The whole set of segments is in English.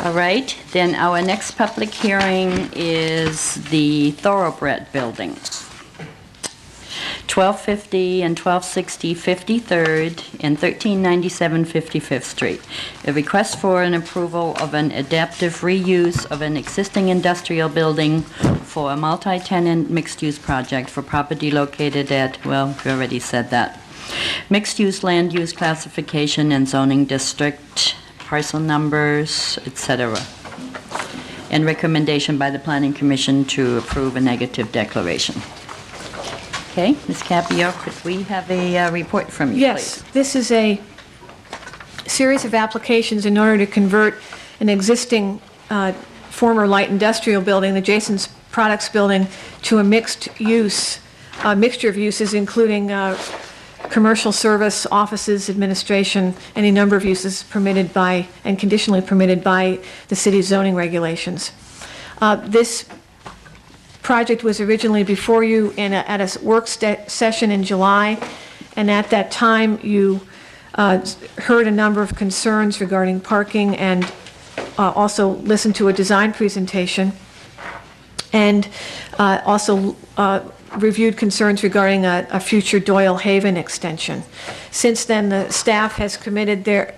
All right, then our next public hearing is the Thoroughbred Building. 1250 and 1260 53rd and 1397 55th Street. A request for an approval of an adaptive reuse of an existing industrial building for a multi-tenant mixed-use project for property located at, well, we already said that, mixed-use land use classification and zoning district, parcel numbers, etc. And recommendation by the Planning Commission to approve a negative declaration. Okay, Ms. Capio, could we have a report from you, Yes, please? this is a series of applications in order to convert an existing former light industrial building, the Jason's Products Building, to a mixture of uses, including commercial service, offices, administration, any number of uses permitted by and conditionally permitted by the city's zoning regulations. This project was originally before you at a work session in July, and at that time you heard a number of concerns regarding parking and also listened to a design presentation, and also reviewed concerns regarding a future Doyle Haven extension. Since then, the staff has completed their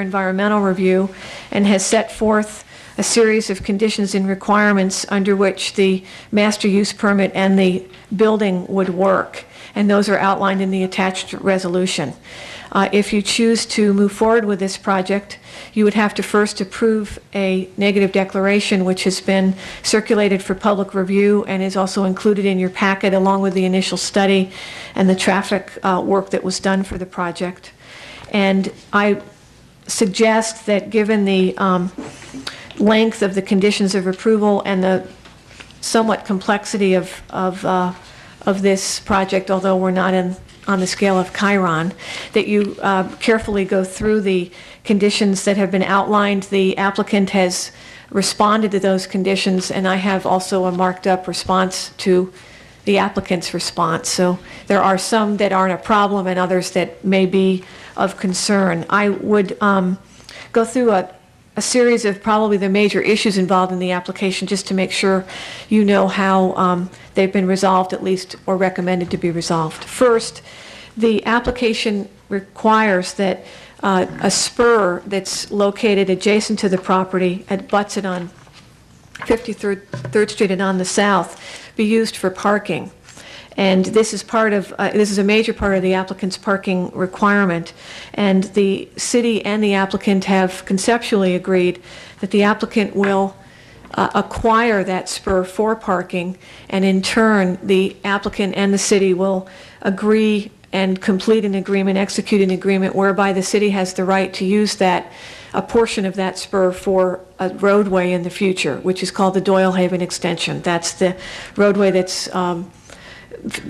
environmental review and has set forth a series of conditions and requirements under which the master use permit and the building would work, and those are outlined in the attached resolution. If you choose to move forward with this project, you would have to first approve a negative declaration, which has been circulated for public review and is also included in your packet along with the initial study and the traffic work that was done for the project. And I suggest that given the length of the conditions of approval and the somewhat complexity of this project, although we're not on the scale of Chiron, that you carefully go through the conditions that have been outlined. The applicant has responded to those conditions, and I have also a marked up response to the applicant's response. So there are some that aren't a problem and others that may be of concern. I would go through a series of probably the major issues involved in the application just to make sure you know how they've been resolved at least, or recommended to be resolved. First, the application requires that a spur that's located adjacent to the property, butts it on 53rd Street and on the south, be used for parking. And this is a major part of the applicant's parking requirement. And the city and the applicant have conceptually agreed that the applicant will acquire that spur for parking, and in turn, the applicant and the city will agree and complete an agreement, execute an agreement whereby the city has the right to use a portion of that spur for a roadway in the future, which is called the Doyle Haven extension. That's the roadway that's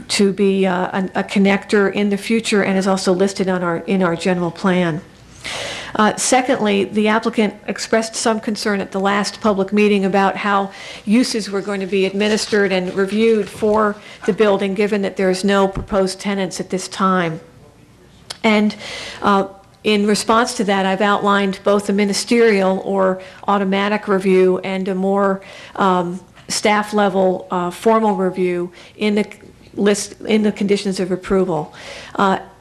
to be a connector in the future and is also listed on in our general plan. Secondly, the applicant expressed some concern at the last public meeting about how uses were going to be administered and reviewed for the building, given that there is no proposed tenants at this time. And in response to that, I've outlined both a ministerial or automatic review and a more staff level formal review in the conditions of approval.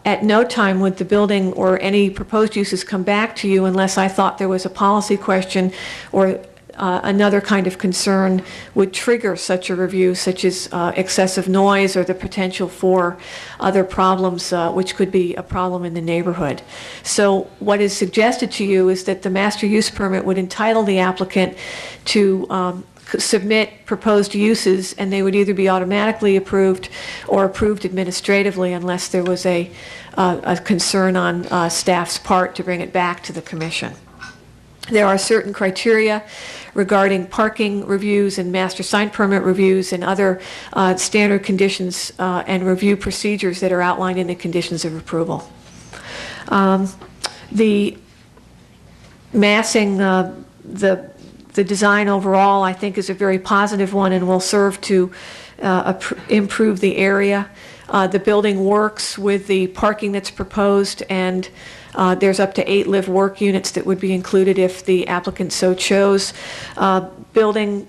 At no time would the building or any proposed uses come back to you unless I thought there was a policy question or another kind of concern would trigger such a review, such as excessive noise or the potential for other problems which could be a problem in the neighborhood. So what is suggested to you is that the master use permit would entitle the applicant to submit proposed uses, and they would either be automatically approved or approved administratively unless there was a concern on staff's part to bring it back to the commission. There are certain criteria regarding parking reviews and master sign permit reviews and other standard conditions and review procedures that are outlined in the conditions of approval. The massing, the design overall, I think, is a very positive one and will serve to improve the area. The building works with the parking that's proposed, and there's up to 8 live work units that would be included if the applicant so chose. Building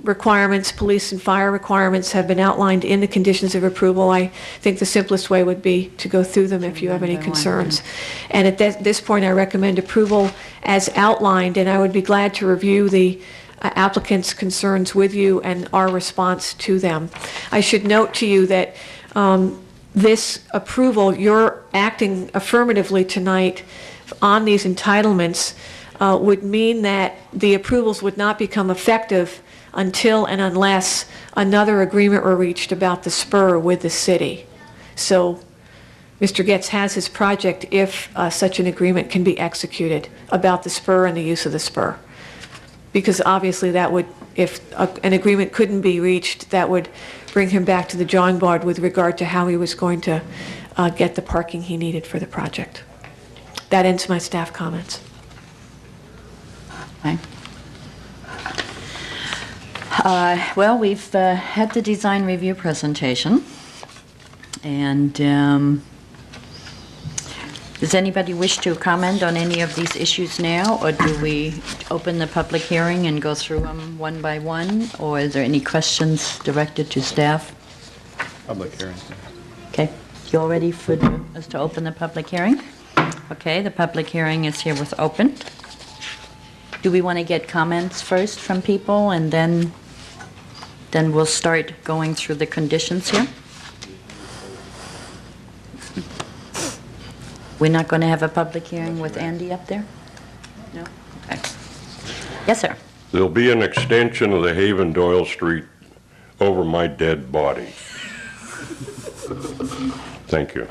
requirements, police and fire requirements have been outlined in the conditions of approval. I think the simplest way would be to go through them if you have any concerns. And at this point, I recommend approval as outlined, and I would be glad to review the applicant's concerns with you and our response to them. I should note to you that this approval, you're acting affirmatively tonight on these entitlements, would mean that the approvals would not become effective until and unless another agreement were reached about the spur with the city. So Mr. Getz has his project if such an agreement can be executed about the spur and the use of the spur. Because obviously that would, if an agreement couldn't be reached, that would bring him back to the drawing board with regard to how he was going to get the parking he needed for the project. That ends my staff comments. Okay. Well, we've had the design review presentation, and does anybody wish to comment on any of these issues now, or do we open the public hearing and go through them one by one, or is there any questions directed to staff? Public hearing. Okay, you all ready for us to open the public hearing? Okay, the public hearing is herewith open. Do we want to get comments first from people, and then we'll start going through the conditions here? We're not going to have a public hearing with Andy up there? No? Okay. Yes, sir. There'll be an extension of the Haven Doyle Street over my dead body. Thank you.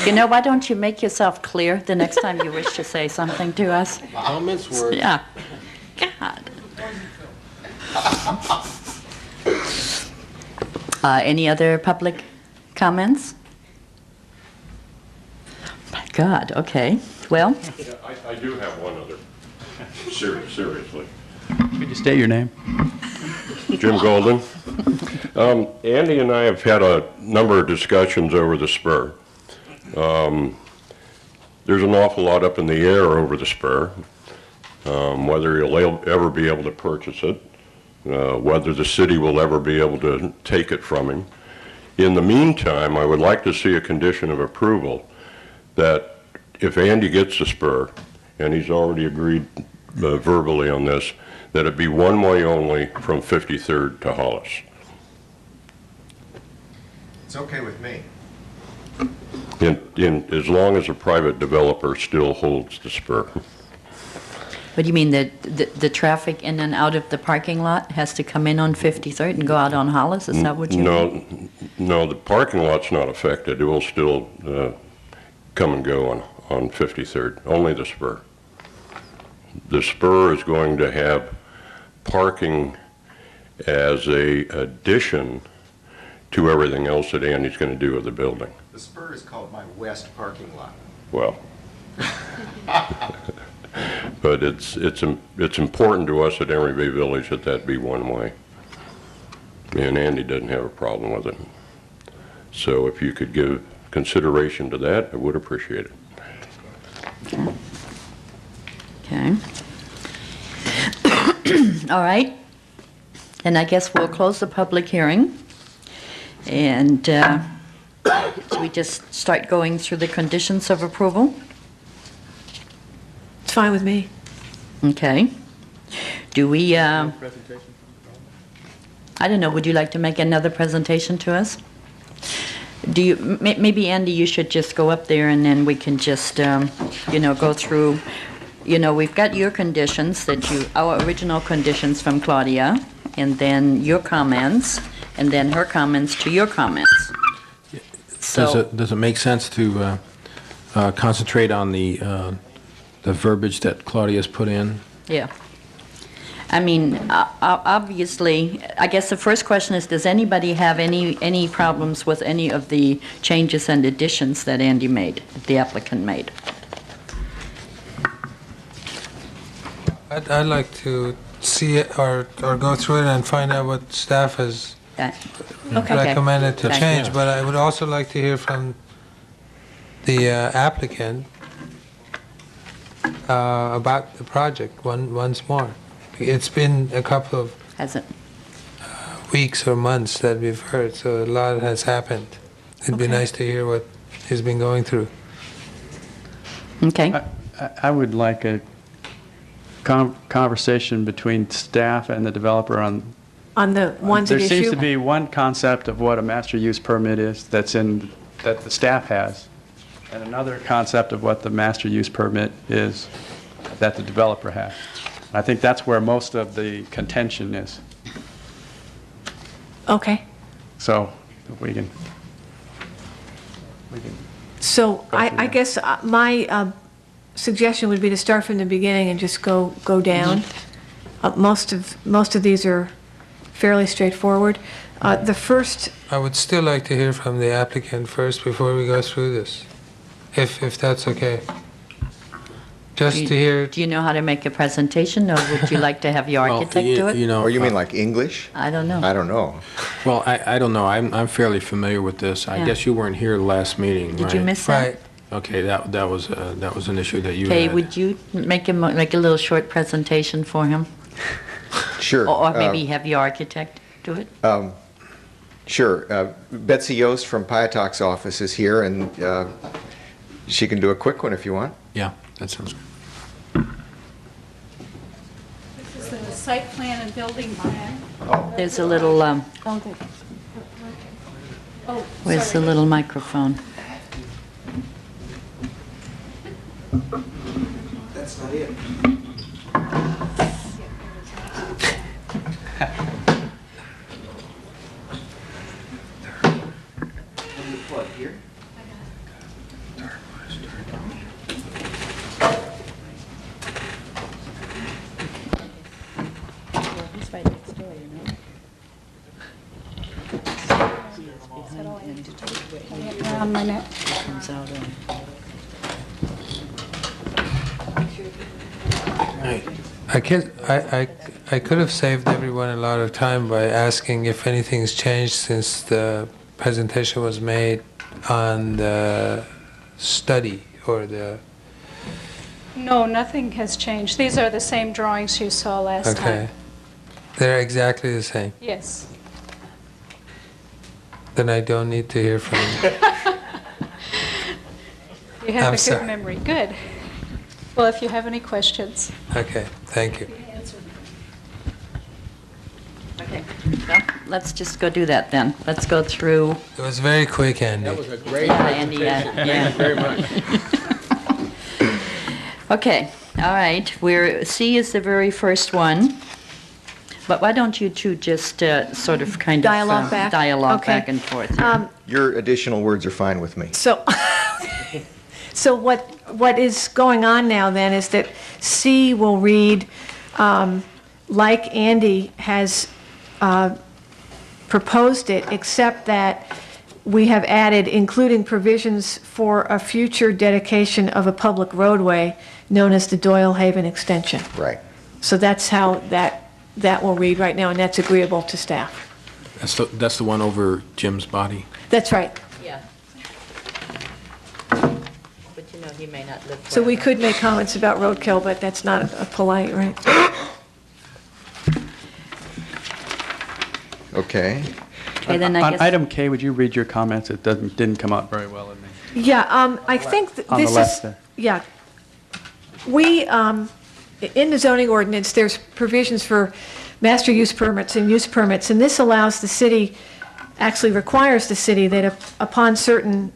You know, why don't you make yourself clear the next time you wish to say something to us? Comments were. Yeah. God. Any other public comments? My God, okay. Well, Yeah, I do have one other. Seriously. Could you state your name? Jim Golden. Andy and I have had a number of discussions over the spur. There's an awful lot up in the air over the spur, whether he'll ever be able to purchase it, whether the city will ever be able to take it from him. In the meantime, I would like to see a condition of approval that if Andy gets the spur, and he's already agreed verbally on this, that it be one way only from 53rd to Hollis. It's okay with me. As long as a private developer still holds the spur. what do you mean, that the traffic in and out of the parking lot has to come in on 53rd and go out on Hollis? Is that what you mean? No, the parking lot's not affected. It will still come and go on 53rd, only the spur. The spur is going to have parking as a addition to everything else that Andy's going to do with the building. The spur is called my west parking lot. Well, but it's important to us at Emeryville Village that be one way. And Andy doesn't have a problem with it. So if you could give consideration to that, I would appreciate it. Okay. All right. And I guess we'll close the public hearing. And so we just start going through the conditions of approval? It's fine with me. Okay. Do we, I don't know, would you like to make another presentation to us? Do you, maybe Andy, you should just go up there and then we can just, go through, we've got your conditions our original conditions from Claudia, and then your comments, and then her comments to your comments. Does it make sense to concentrate on the verbiage that Claudia's put in? Yeah. I mean, obviously, I guess the first question is, does anybody have any problems with any of the changes and additions that Andy made, the applicant made? I'd like to see it or go through it and find out what staff has Okay. Okay. recommended to Thank change, you. but I would also like to hear from the applicant about the project once more. It's been a couple of Hasn't. weeks or months that we've heard, so a lot has happened. It'd be Okay. nice to hear what he's been going through. Okay. I would like a conversation between staff and the developer on. On the ones at There issue? seems to be one concept of what a master use permit is that the staff has, and another concept of what the master use permit is that the developer has. I think that's where most of the contention is. Okay. So if we can. So I guess my suggestion would be to start from the beginning and just go down. Most of these are fairly straightforward. The first, I would still like to hear from the applicant first before we go through this, if that's okay. Just to hear, Do you know how to make a presentation, or would you like to have your Well, architect do it? You know, Or you mean like English? I don't know. I don't know. well, I don't know. I'm fairly familiar with this. I Yeah. guess you weren't here last meeting, right? Did you miss that? right, Okay, that was an issue that you Okay, had. would you make a little short presentation for him? Sure. Or maybe have your architect do it? Sure. Betsy Yost from Piatok's office is here, and she can do a quick one if you want. Yeah, that sounds good. This is the site plan and building plan. There's a little, Oh, good. Oh, where's the sorry. little microphone? that's not it. He's right next door, you know. Around my neck. Comes out and- I could have saved everyone a lot of time by asking if anything's changed since the presentation was made on the study or the, No, nothing has changed. These are the same drawings you saw last okay. time. They're exactly the same. Yes. Then I don't need to hear from you. You have I'm a sorry. good memory. Good. Well, if you have any questions. Okay, thank you. Okay, well, let's just go do that then. Let's go through. It was very quick, Andy. a great Yeah, Andy, yeah. very much. Okay, all right, C is the very first one. But why don't you two just sort of kind of... Dialogue back? Dialogue Okay. back and forth. here. Your additional words are fine with me. So, so what is going on now then is that C will read, like Andy has proposed it, except that we have added, including provisions for a future dedication of a public roadway known as the Doyle Haven Extension. Right. So that's how that will read right now, and that's agreeable to staff. That's the one over Jim's body. That's right. Yeah. But you know, he may not live So we forever. could make comments about roadkill, but that's not a polite, right? Okay. Okay, then I On guess... item K, would you read your comments? It didn't come out very well in me. Yeah, I think that On the this left is, there. yeah. We, in the zoning ordinance, there's provisions for master use permits and use permits, and this allows the city, actually requires the city that upon certain,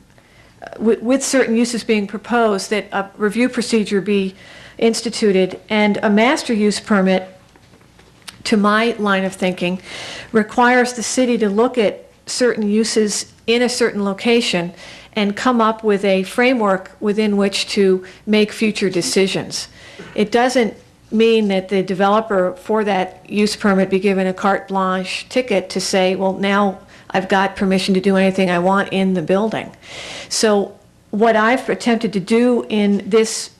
with certain uses being proposed, that a review procedure be instituted, and a master use permit, to my line of thinking, requires the city to look at certain uses in a certain location and come up with a framework within which to make future decisions. It doesn't mean that the developer for that use permit be given a carte blanche ticket to say, well, now I've got permission to do anything I want in the building. So what I've attempted to do in this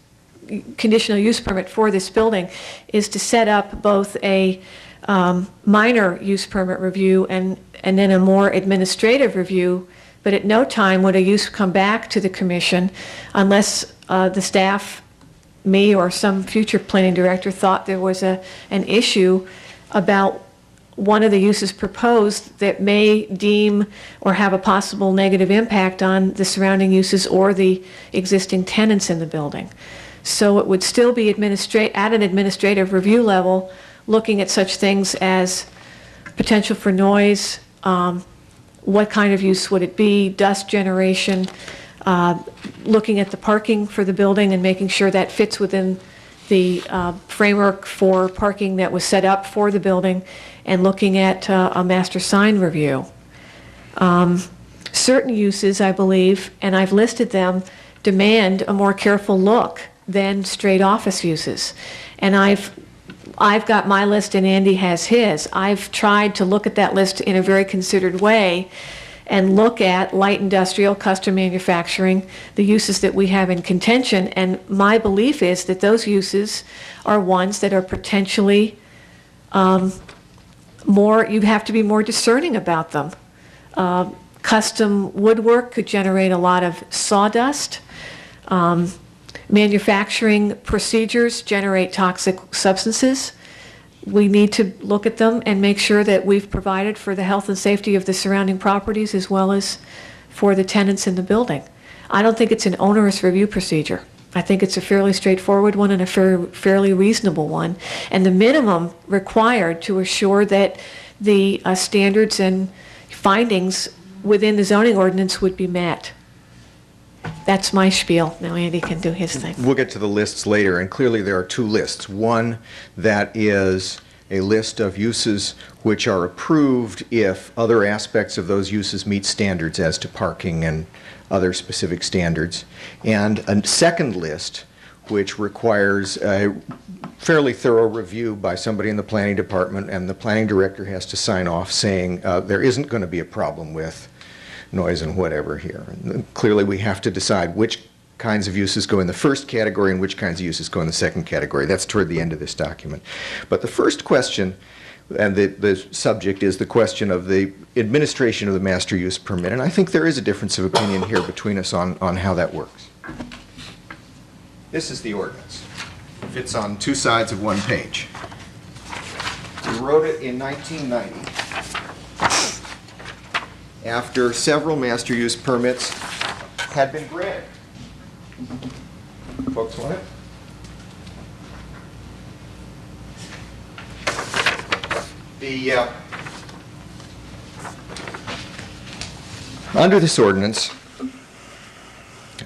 conditional use permit for this building is to set up both a minor use permit review and then a more administrative review, but at no time would a use come back to the commission unless the staff, me or some future planning director thought there was an issue about one of the uses proposed that may deem or have a possible negative impact on the surrounding uses or the existing tenants in the building. So it would still be at an administrative review level, looking at such things as potential for noise, what kind of use would it be, dust generation, looking at the parking for the building and making sure that fits within the framework for parking that was set up for the building, and looking at a master sign review. Certain uses, I believe, and I've listed them, demand a more careful look than straight office uses. And I've got my list and Andy has his. I've tried to look at that list in a very considered way and look at light industrial, custom manufacturing, the uses that we have in contention. And my belief is that those uses are ones that are potentially you have to be more discerning about them. Custom woodwork could generate a lot of sawdust. Manufacturing procedures generate toxic substances. We need to look at them and make sure that we've provided for the health and safety of the surrounding properties as well as for the tenants in the building. I don't think it's an onerous review procedure. I think it's a fairly straightforward one and a fairly reasonable one. And the minimum required to assure that the standards and findings within the zoning ordinance would be met. That's my spiel. Now Andy can do his thing. We'll get to the lists later, and clearly there are two lists. One that is a list of uses which are approved if other aspects of those uses meet standards as to parking and other specific standards. And a second list which requires a fairly thorough review by somebody in the planning department, and the planning director has to sign off saying there isn't going to be a problem with noise and whatever here. And clearly we have to decide which kinds of uses go in the first category and which kinds of uses go in the second category. That's toward the end of this document. But the first question, and the subject, is the question of the administration of the master use permit. And I think there is a difference of opinion here between us on how that works. This is the ordinance. It fits on two sides of one page. We wrote it in 1990. After several master use permits had been granted. Folks want it? Under this ordinance,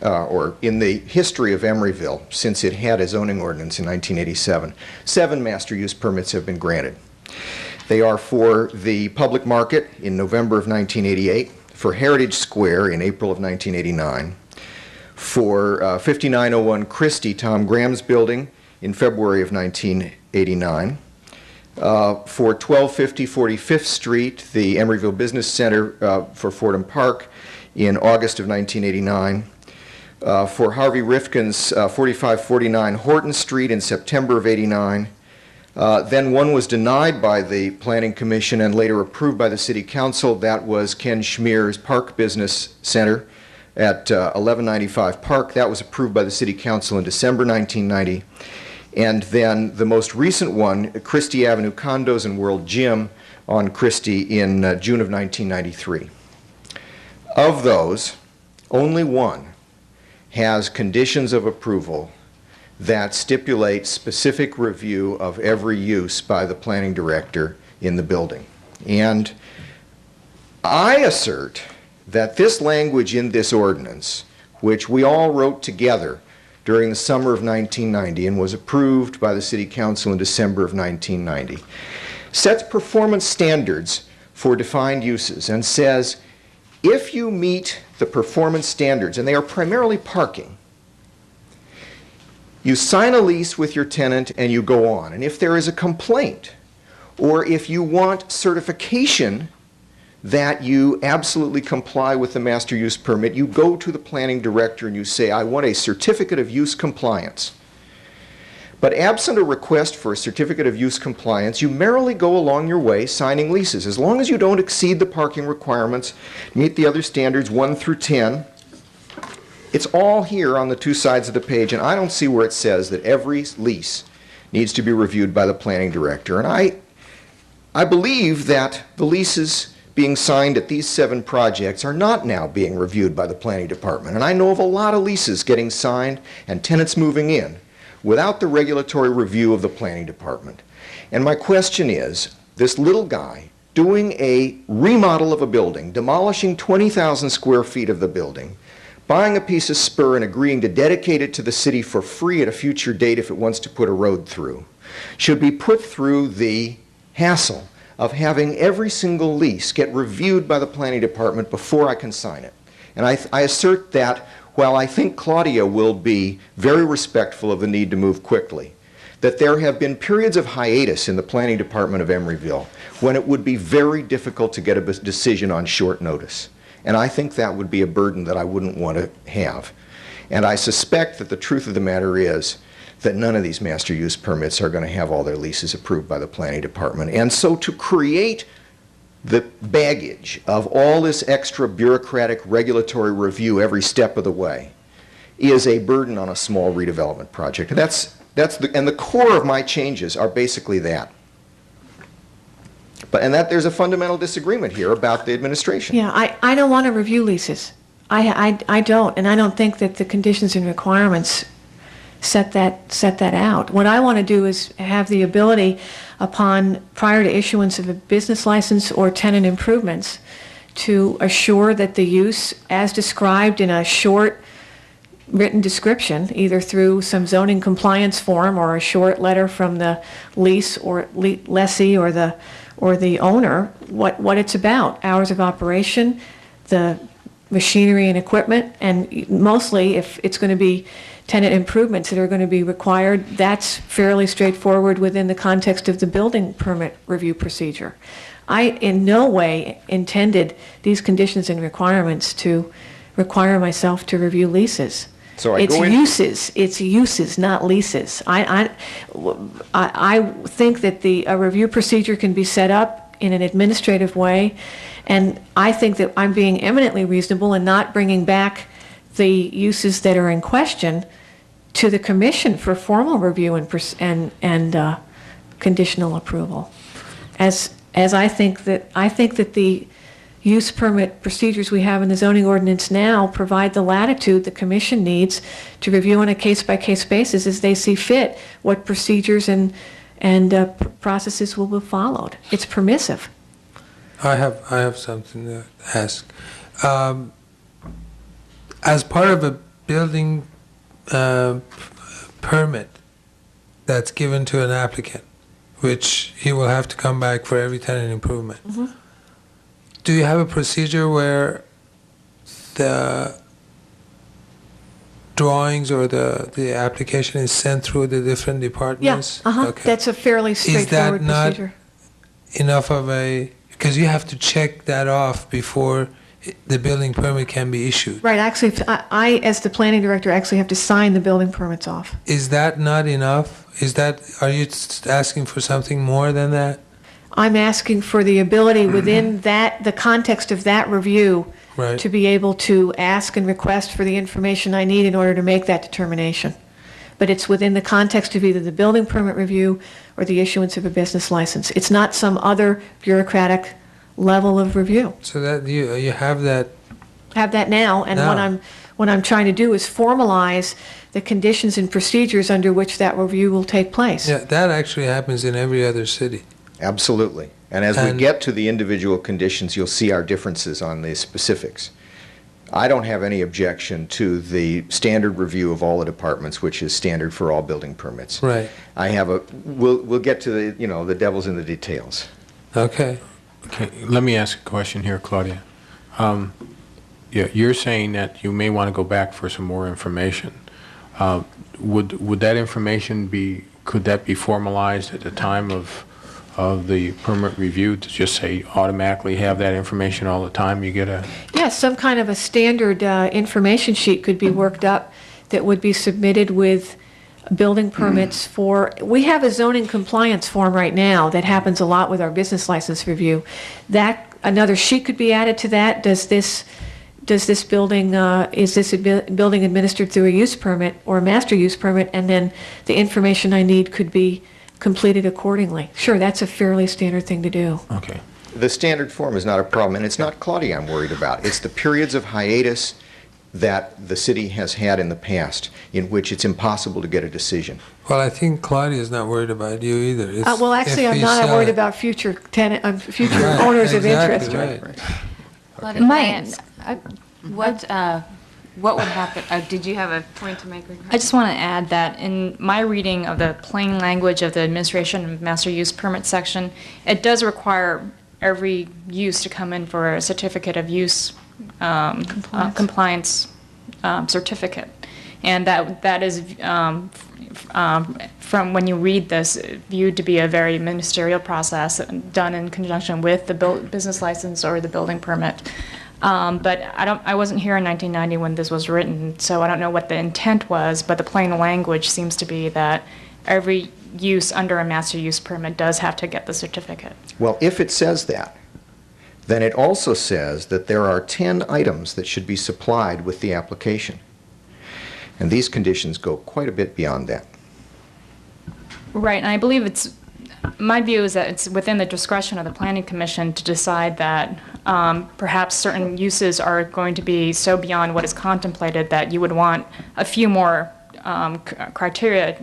or in the history of Emeryville, since it had a zoning ordinance in 1987, 7 master use permits have been granted. They are for the public market in November of 1988, for Heritage Square in April of 1989, for 5901 Christie, Tom Graham's building, in February of 1989, for 1250 45th Street, the Emeryville Business Center for Fordham Park, in August of 1989, for Harvey Rifkin's 4549 Horton Street in September of 89. Then one was denied by the Planning Commission and later approved by the City Council. That was Ken Schmier's Park Business Center at 1195 Park. That was approved by the City Council in December 1990. And then the most recent one, Christie Avenue Condos and World Gym on Christie in June of 1993. Of those, only one has conditions of approval that stipulate specific review of every use by the planning director in the building. And I assert that this language in this ordinance, which we all wrote together during the summer of 1990 and was approved by the City Council in December of 1990, sets performance standards for defined uses and says, if you meet the performance standards, and they are primarily parking, you sign a lease with your tenant and you go on. And if there is a complaint, or if you want certification that you absolutely comply with the master use permit, you go to the planning director and you say, I want a certificate of use compliance. But absent a request for a certificate of use compliance, you merrily go along your way signing leases. As long as you don't exceed the parking requirements, meet the other standards 1 through 10, it's all here on the two sides of the page, and I don't see where it says that every lease needs to be reviewed by the planning director. And I believe that the leases being signed at these 7 projects are not now being reviewed by the planning department. And I know of a lot of leases getting signed and tenants moving in without the regulatory review of the planning department. And my question is, this little guy doing a remodel of a building, demolishing 20,000 square feet of the building, buying a piece of spur and agreeing to dedicate it to the city for free at a future date if it wants to put a road through, should be put through the hassle of having every single lease get reviewed by the planning department before I can sign it. And I assert that while I think Claudia will be very respectful of the need to move quickly, that there have been periods of hiatus in the planning department of Emeryville when it would be very difficult to get a decision on short notice. And I think that would be a burden that I wouldn't want to have. And I suspect that the truth of the matter is that none of these master use permits are going to have all their leases approved by the planning department. And so to create the baggage of all this extra bureaucratic regulatory review every step of the way is a burden on a small redevelopment project. And and the core of my changes are basically that. And that there's a fundamental disagreement here about the administration. Yeah, I don't want to review leases. I don't, and I don't think that the conditions and requirements set that out. What I want to do is have the ability prior to issuance of a business license or tenant improvements to assure that the use as described in a short written description, either through some zoning compliance form or a short letter from the lease or lessee or the owner, what it's about, hours of operation, the machinery and equipment, and mostly if it's going to be tenant improvements that are going to be required, that's fairly straightforward within the context of the building permit review procedure. I in no way intended these conditions and requirements to require myself to review leases. So it's uses, not leases. I think that a review procedure can be set up in an administrative way, and I think that I'm being eminently reasonable in not bringing back the uses that are in question to the commission for formal review and conditional approval. As I think that the use permit procedures we have in the zoning ordinance now provide the latitude the commission needs to review on a case-by-case basis as they see fit what procedures and processes will be followed. It's permissive. I have something to ask. As part of a building permit that's given to an applicant, which he will have to come back for every tenant improvement, Mm-hmm. do you have a procedure where the drawings or the application is sent through the different departments? Yeah, Okay. That's a fairly straightforward Is that not procedure. enough of because you have to check that off before the building permit can be issued. Right, actually, I, as the planning director, actually have to sign the building permits off. Is that not enough? Are you asking for something more than that? I'm asking for the ability within the context of that review, Right. to be able to ask and request for the information I need in order to make that determination. But it's within the context of either the building permit review or the issuance of a business license. It's not some other bureaucratic level of review. So that you have that. Have that now, and what I'm trying to do is formalize the conditions and procedures under which that review will take place. Yeah, that actually happens in every other city. Absolutely. And as we get to the individual conditions, you'll see our differences on the specifics. I don't have any objection to the standard review of all the departments, which is standard for all building permits. Right. We'll get to the devil's in the details. Okay. Okay, let me ask a question here, Claudia. You're saying that you may want to go back for some more information. Would that information could that be formalized at the time of the permit review to just say automatically have that information all the time you get a... Yes, some kind of a standard information sheet could be worked up that would be submitted with building permits for, we have a zoning compliance form right now that happens a lot with our business license review. That, another sheet could be added to that. Does this building, is this a building administered through a use permit or a master use permit? And then the information I need could be completed accordingly. Sure, that's a fairly standard thing to do. Okay. The standard form is not a problem, and it's not Claudia I'm worried about. It's the periods of hiatus that the city has had in the past in which it's impossible to get a decision. Well, I think Claudia is not worried about you either. It's Well, actually, if I'm we not. I'm sell worried it- about future future Right, owners of exactly, interest. right. Claudia, what would happen? Did you have a point to make? I just want to add that in my reading of the plain language of the administration and master use permit section, it does require every use to come in for a certificate of use compliance certificate. And that is, from when you read this, viewed to be a very ministerial process done in conjunction with the business license or the building permit. But I wasn't here in 1990 when this was written, so I don't know what the intent was, but the plain language seems to be that every use under a master use permit does have to get the certificate. Well, if it says that, then it also says that there are 10 items that should be supplied with the application. And these conditions go quite a bit beyond that. Right, and I believe my view is that it's within the discretion of the Planning Commission to decide that perhaps certain uses are going to be so beyond what is contemplated that you would want a few more criteria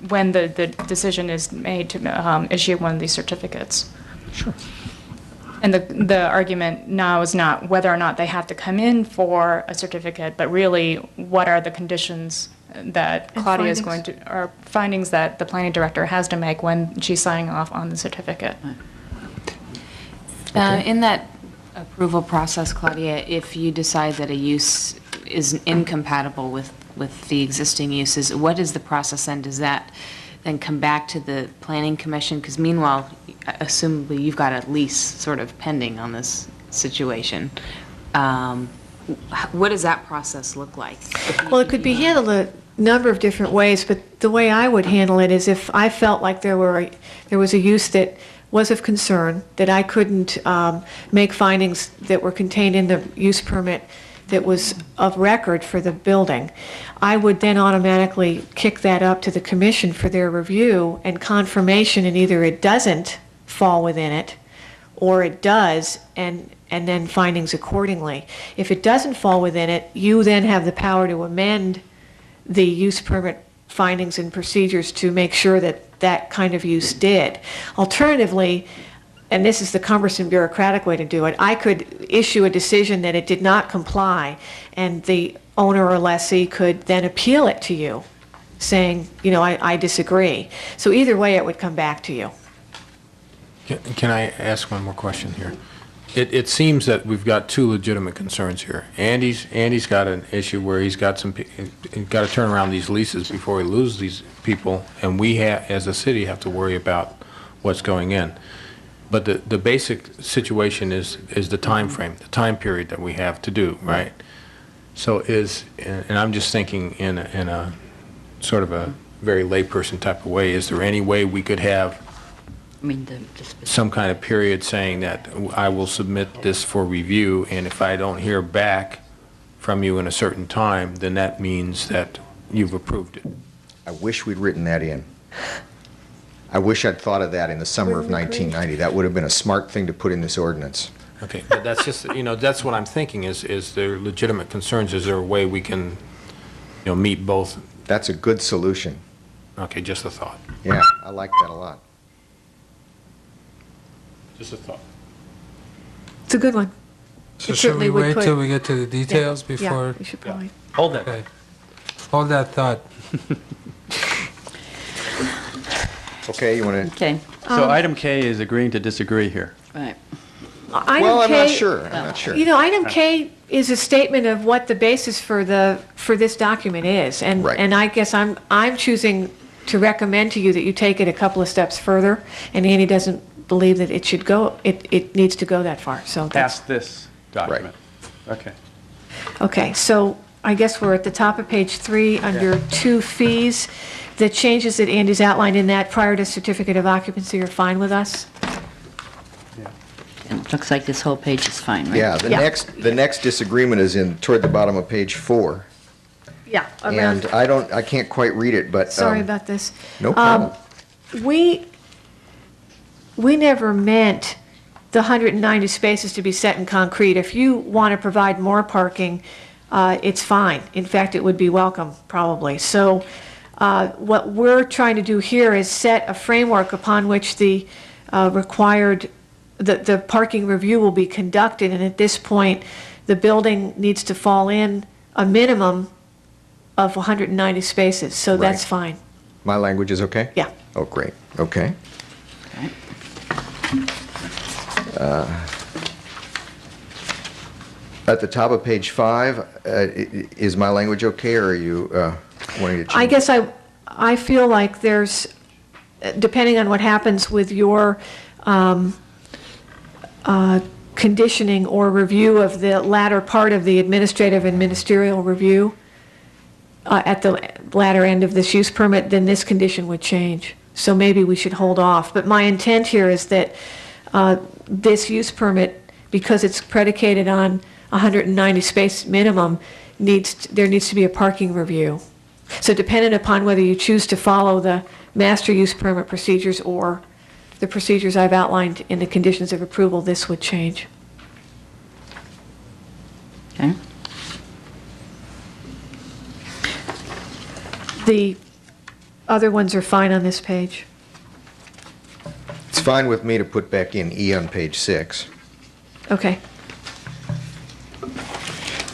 when the decision is made to issue one of these certificates. Sure. And the argument now is not whether or not they have to come in for a certificate, but really what are the conditions that And Claudia is findings. going to, or findings that the planning director has to make when she's signing off on the certificate. In that approval process, Claudia, if you decide that a use is incompatible with the existing uses, what is the process then? Does that then come back to the Planning Commission? Because meanwhile, assumably you've got a lease sort of pending on this situation. What does that process look like? Well, it could be handled a number of different ways, but the way I would handle it is if I felt like there was a use that was of concern, that I couldn't make findings that were contained in the use permit that was of record for the building, I would then automatically kick that up to the commission for their review and confirmation, and either it doesn't fall within it or it does, and then findings accordingly. If it doesn't fall within it, you then have the power to amend the use permit findings and procedures to make sure that that kind of use did. Alternatively, and this is the cumbersome bureaucratic way to do it, I could issue a decision that it did not comply, and the owner or lessee could then appeal it to you, saying, I disagree. So either way, it would come back to you. Can I ask one more question here? It seems that we've got two legitimate concerns here. Andy's got an issue where he's got to turn around these leases before he loses these people, and we as a city have to worry about what's going in. But the basic situation is the time frame, the time period that we have to do, right? So and I'm just thinking in a sort of a very layperson type of way, is there any way we could have some kind of period saying that I will submit this for review, and if I don't hear back from you in a certain time, then that means that you've approved it? I wish we'd written that in. I wish I'd thought of that in the summer of 1990. That would have been a smart thing to put in this ordinance. Okay, but that's just, that's what I'm thinking is there legitimate concerns? Is there a way we can, meet both? That's a good solution. Okay, just a thought. Yeah, I like that a lot. Just a thought. It's a good one. So It should certainly we would wait put- till we get to the details before? Yeah, you should probably. Hold that. Okay. Hold that thought. Okay, you want to? Okay, So item K is agreeing to disagree here. right. Well, I'm not sure. I'm not sure. Item K is a statement of what the basis for this document is, and Right. and I guess I'm choosing to recommend to you that you take it a couple of steps further, and Andy doesn't believe that it should go. It needs to go that far. So that's Past this document. Okay. okay. So I guess we're at the top of page 3 under 2 fees. the changes that Andy's outlined in that prior to certificate of occupancy are fine with us? And it looks like this whole page is fine, right? Yeah, the next disagreement is toward the bottom of page 4. Yeah. And I can't quite read it, but. Sorry about this. No problem. We never meant the 190 spaces to be set in concrete. If you want to provide more parking, it's fine. In fact, it would be welcome, probably. So what we're trying to do here is set a framework upon which the the parking review will be conducted, and at this point, the building needs to fall in a minimum of 190 spaces, so that's fine. My language is okay? Yeah. Oh, great. Okay. At the top of page 5, is my language okay, or are you wanting to change? I guess I feel like there's, depending on what happens with your conditioning or review of the latter part of the administrative and ministerial review, at the latter end of this use permit, then this condition would change. So maybe we should hold off. But my intent here is that this use permit, because it's predicated on 190 space minimum, there needs to be a parking review. So dependent upon whether you choose to follow the master use permit procedures or the procedures I've outlined in the conditions of approval, this would change. Okay. The other ones are fine on this page. It's fine with me to put back in E on page 6. Okay.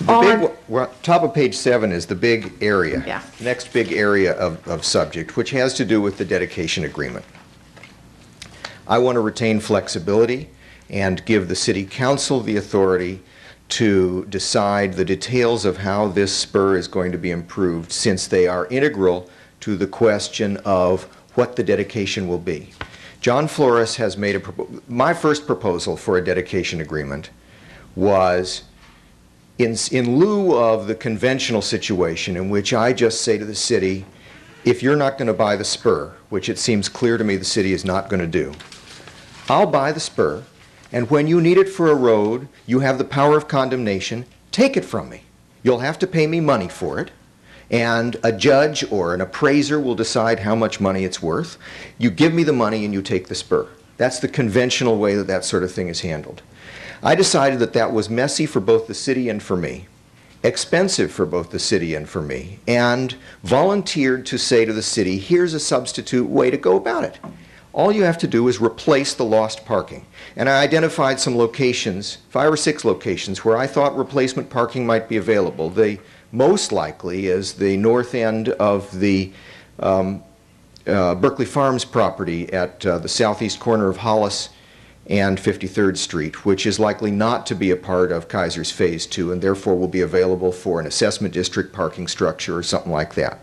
Top of page 7 is the big area. Yeah. Next big area of subject, which has to do with the dedication agreement. I want to retain flexibility and give the city council the authority to decide the details of how this spur is going to be improved, since they are integral to the question of what the dedication will be. John Flores has made my first proposal for a dedication agreement was in lieu of the conventional situation in which I just say to the city, if you're not going to buy the spur, which it seems clear to me the city is not going to do, I'll buy the spur, and when you need it for a road, you have the power of condemnation, take it from me. You'll have to pay me money for it, and a judge or an appraiser will decide how much money it's worth. You give me the money and you take the spur. That's the conventional way that that sort of thing is handled. I decided that that was messy for both the city and for me, expensive for both the city and for me, and volunteered to say to the city, here's a substitute way to go about it. All you have to do is replace the lost parking. And I identified some locations, 5 or 6 locations, where I thought replacement parking might be available. The most likely is the north end of the Berkeley Farms property at the southeast corner of Hollis and 53rd Street, which is likely not to be a part of Kaiser's Phase 2 and therefore will be available for an assessment district parking structure or something like that.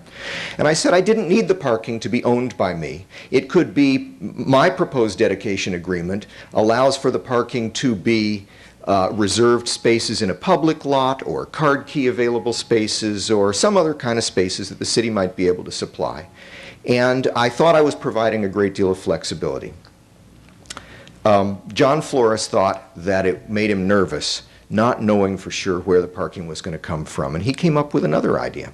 And I said I didn't need the parking to be owned by me. It could be, my proposed dedication agreement allows for the parking to be reserved spaces in a public lot or card key available spaces or some other kind of spaces that the city might be able to supply. And I thought I was providing a great deal of flexibility. John Flores thought that it made him nervous, not knowing for sure where the parking was going to come from. And he came up with another idea,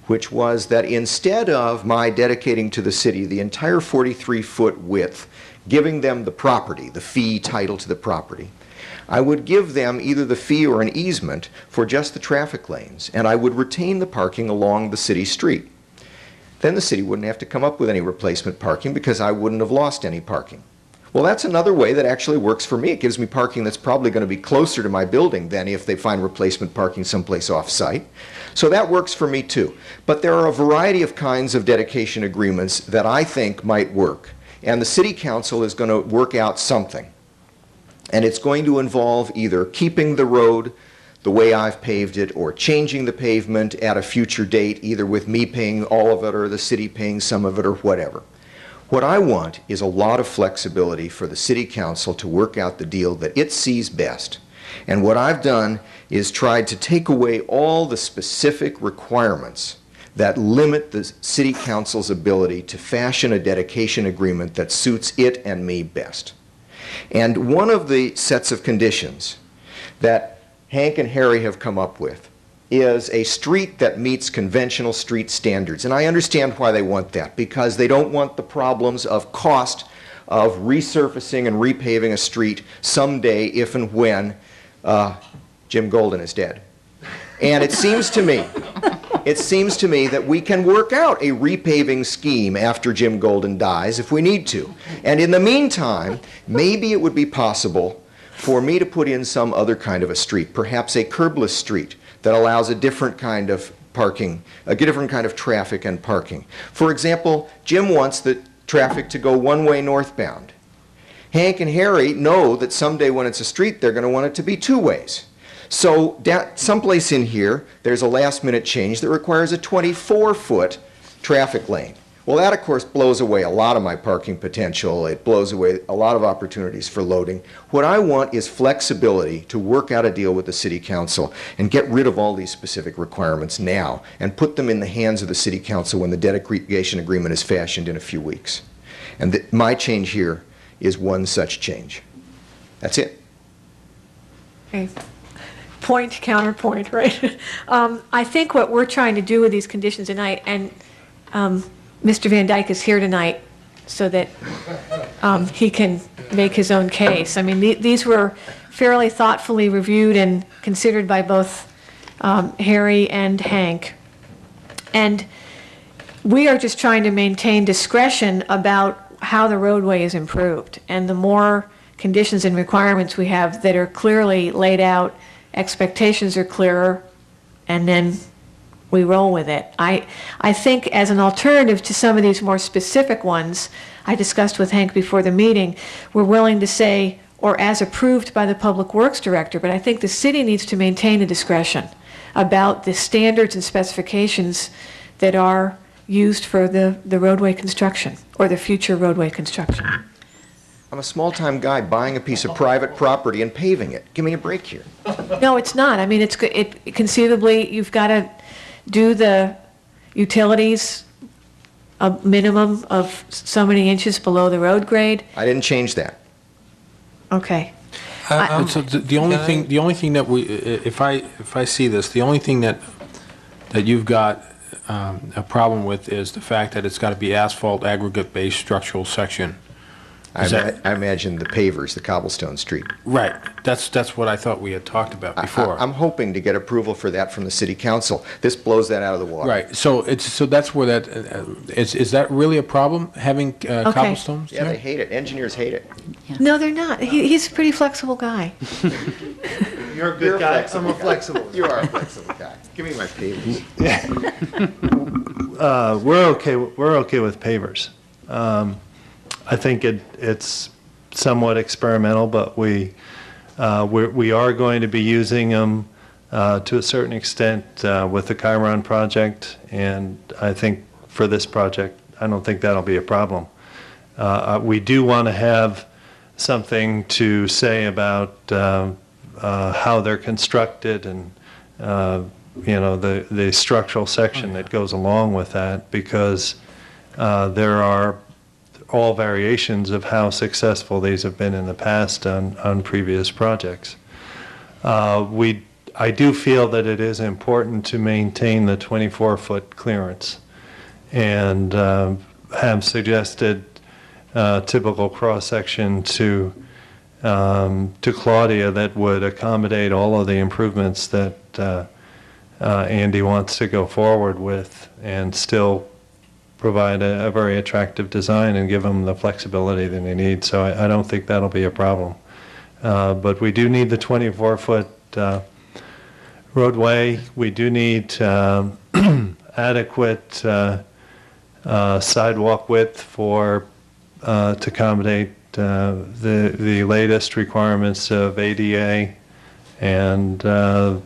which was that instead of my dedicating to the city the entire 43-foot width, giving them the property, the fee title to the property, I would give them either the fee or an easement for just the traffic lanes, and I would retain the parking along the city street. Then the city wouldn't have to come up with any replacement parking because I wouldn't have lost any parking. Well, that's another way that actually works for me. It gives me parking that's probably going to be closer to my building than if they find replacement parking someplace off-site. So that works for me too. But there are a variety of kinds of dedication agreements that I think might work. And the city council is going to work out something. And it's going to involve either keeping the road the way I've paved it or changing the pavement at a future date, either with me paying all of it or the city paying some of it or whatever. What I want is a lot of flexibility for the city council to work out the deal that it sees best. And what I've done is tried to take away all the specific requirements that limit the city council's ability to fashion a dedication agreement that suits it and me best. And one of the sets of conditions that Hank and Harry have come up with is a street that meets conventional street standards. And I understand why they want that, because they don't want the problems of cost of resurfacing and repaving a street someday if and when Jim Golden is dead. And it seems to me that we can work out a repaving scheme after Jim Golden dies if we need to. And in the meantime, maybe it would be possible for me to put in some other kind of a street, perhaps a curbless street that allows a different kind of parking, a different kind of traffic and parking. For example, Jim wants the traffic to go one-way northbound. Hank and Harry know that someday when it's a street, they're going to want it to be two ways. So someplace in here, there's a last-minute change that requires a 24-foot traffic lane. Well, that, of course, blows away a lot of my parking potential. It blows away a lot of opportunities for loading. What I want is flexibility to work out a deal with the City Council and get rid of all these specific requirements now and put them in the hands of the City Council when the dedication agreement is fashioned in a few weeks. And my change here is one such change. That's it. Okay. Point, counterpoint, right? I think what we're trying to do with these conditions tonight, and Mr. Van Dyke is here tonight so that he can make his own case. I mean, these were fairly thoughtfully reviewed and considered by both Harry and Hank. And we are just trying to maintain discretion about how the roadway is improved. And the more conditions and requirements we have that are clearly laid out, expectations are clearer, and then we roll with it. I think as an alternative to some of these more specific ones I discussed with Hank before the meeting, we're willing to say, or as approved by the Public Works Director, but I think the city needs to maintain a discretion about the standards and specifications that are used for the roadway construction or the future roadway construction. I'm a small-time guy buying a piece of private property and paving it. Give me a break here. No, it's not. I mean, it conceivably, you've got to do the utilities a minimum of so many inches below the road grade. I didn't change that. Okay. So the only thing that we, if I see this, the only thing that you've got a problem with is the fact that it's got to be asphalt aggregate-based structural section. I imagine the pavers, the cobblestone street. Right. That's what I thought we had talked about before. I'm hoping to get approval for that from the City Council. This blows that out of the water. Right. So that's where that is that really a problem, having cobblestones? Yeah, they hate it. Engineers hate it. Yeah. No, they're not. He's a pretty flexible guy. You're a good guy. I'm a flexible. You are a flexible guy. Give me my pavers. We're okay with pavers. I think it's somewhat experimental, but we are going to be using them to a certain extent with the Chiron project, and I think for this project, I don't think that'll be a problem. We do want to have something to say about how they're constructed and the structural section that goes along with that, because there are all variations of how successful these have been in the past on previous projects. I do feel that it is important to maintain the 24-foot clearance, and have suggested typical cross-section to Claudia that would accommodate all of the improvements that Andy wants to go forward with, and still provide a very attractive design and give them the flexibility that they need. So I don't think that'll be a problem. But we do need the 24-foot roadway. We do need adequate sidewalk width to accommodate the latest requirements of ADA and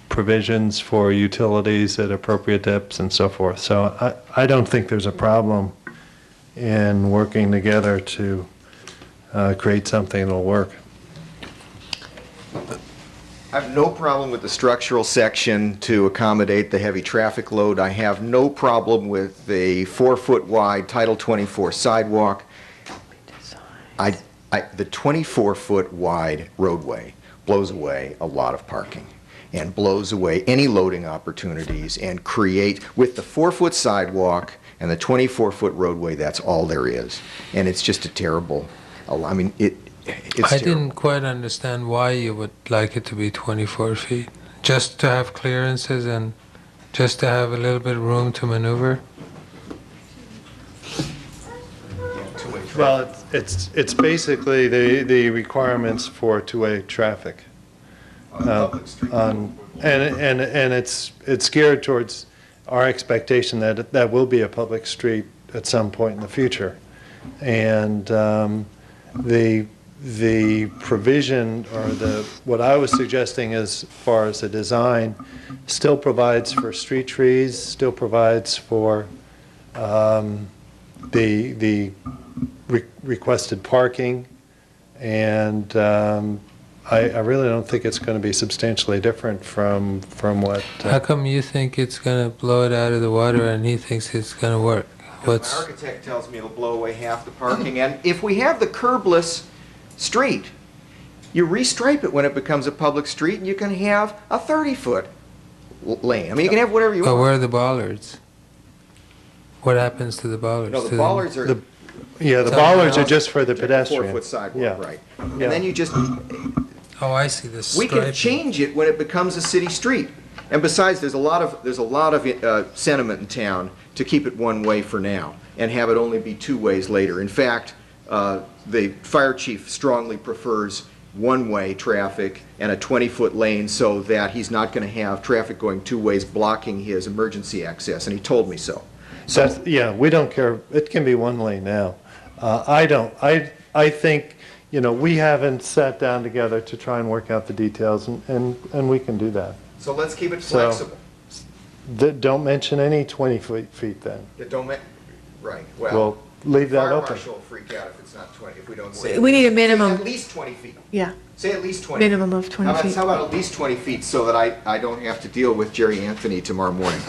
provisions for utilities at appropriate depths and so forth. So I don't think there's a problem in working together to create something that'll work. I have no problem with the structural section to accommodate the heavy traffic load. I have no problem with the 4-foot wide Title 24 sidewalk. The 24-foot wide roadway blows away a lot of parking and blows away any loading opportunities and with the 4-foot sidewalk and the 24-foot roadway, that's all there is. And it's just a terrible, I mean, it's I terrible. didn't quite understand why you would like it to be 24 feet. Just to have clearances and just to have a little bit of room to maneuver? Well, it's basically the requirements for two-way traffic. And it's geared towards our expectation that that will be a public street at some point in the future. And the provision, or what I was suggesting as far as the design, still provides for street trees, still provides for the requested parking, and I really don't think it's going to be substantially different from what. How come you think it's going to blow it out of the water and he thinks it's going to work? My architect tells me it'll blow away half the parking, and if we have the curbless street, you restripe it when it becomes a public street, and you can have a 30-foot lane. I mean, you can have whatever you But want. where are the bollards? What happens to the bollards? No, the To bollards are... The bollards are just for the pedestrian. 4-foot sidewalk, Yeah. right. And then you just... Oh, I see, the We can striping. change it when it becomes a city street. And besides, there's a lot of sentiment in town to keep it one way for now and have it only be two ways later. In fact, the fire chief strongly prefers one-way traffic and a 20-foot lane so that he's not going to have traffic going two ways blocking his emergency access, and he told me so. Yeah, we don't care. It can be one lane now. I don't. I think, we haven't sat down together to try and work out the details, and we can do that. So let's keep it So- flexible. Don't mention any 20 feet then. Right, We'll leave that Fire open. marshal will freak out if it's not 20, if we don't say it. We need a Say minimum. at least 20 feet. Yeah, Say at least 20. minimum of 20 feet. How about at least 20 feet so that I don't have to deal with Jerry Anthony tomorrow morning?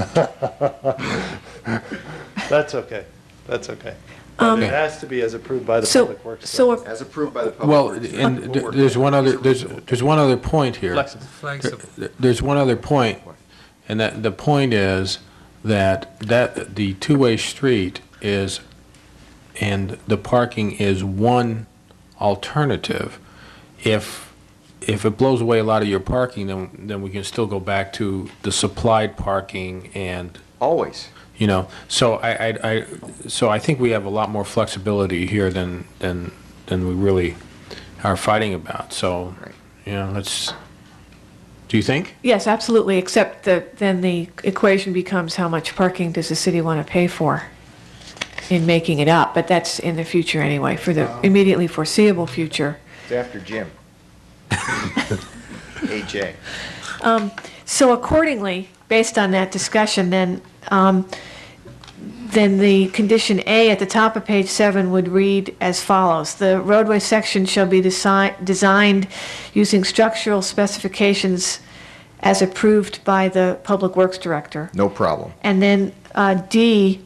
That's okay. That's okay. But it has to be as approved by the So, Public Works. so As approved by the public. Well, Works. and We'll work there's on one it. other, there's one other point here. Flexible. There's one other point, and that the point is that the two-way street is, and the parking is one alternative. If it blows away a lot of your parking, then we can still go back to the supplied parking and, Always. so I think we have a lot more flexibility here than we really are fighting about. So, Right. let's. Do you think? Yes, absolutely, except that then the equation becomes how much parking does the city want to pay for in making it up? But that's in the future anyway, for the immediately foreseeable future. It's after Jim. AJ. So accordingly, based on that discussion, then the condition A at the top of page 7 would read as follows. The roadway section shall be designed using structural specifications as approved by the Public Works Director. No problem. And then E,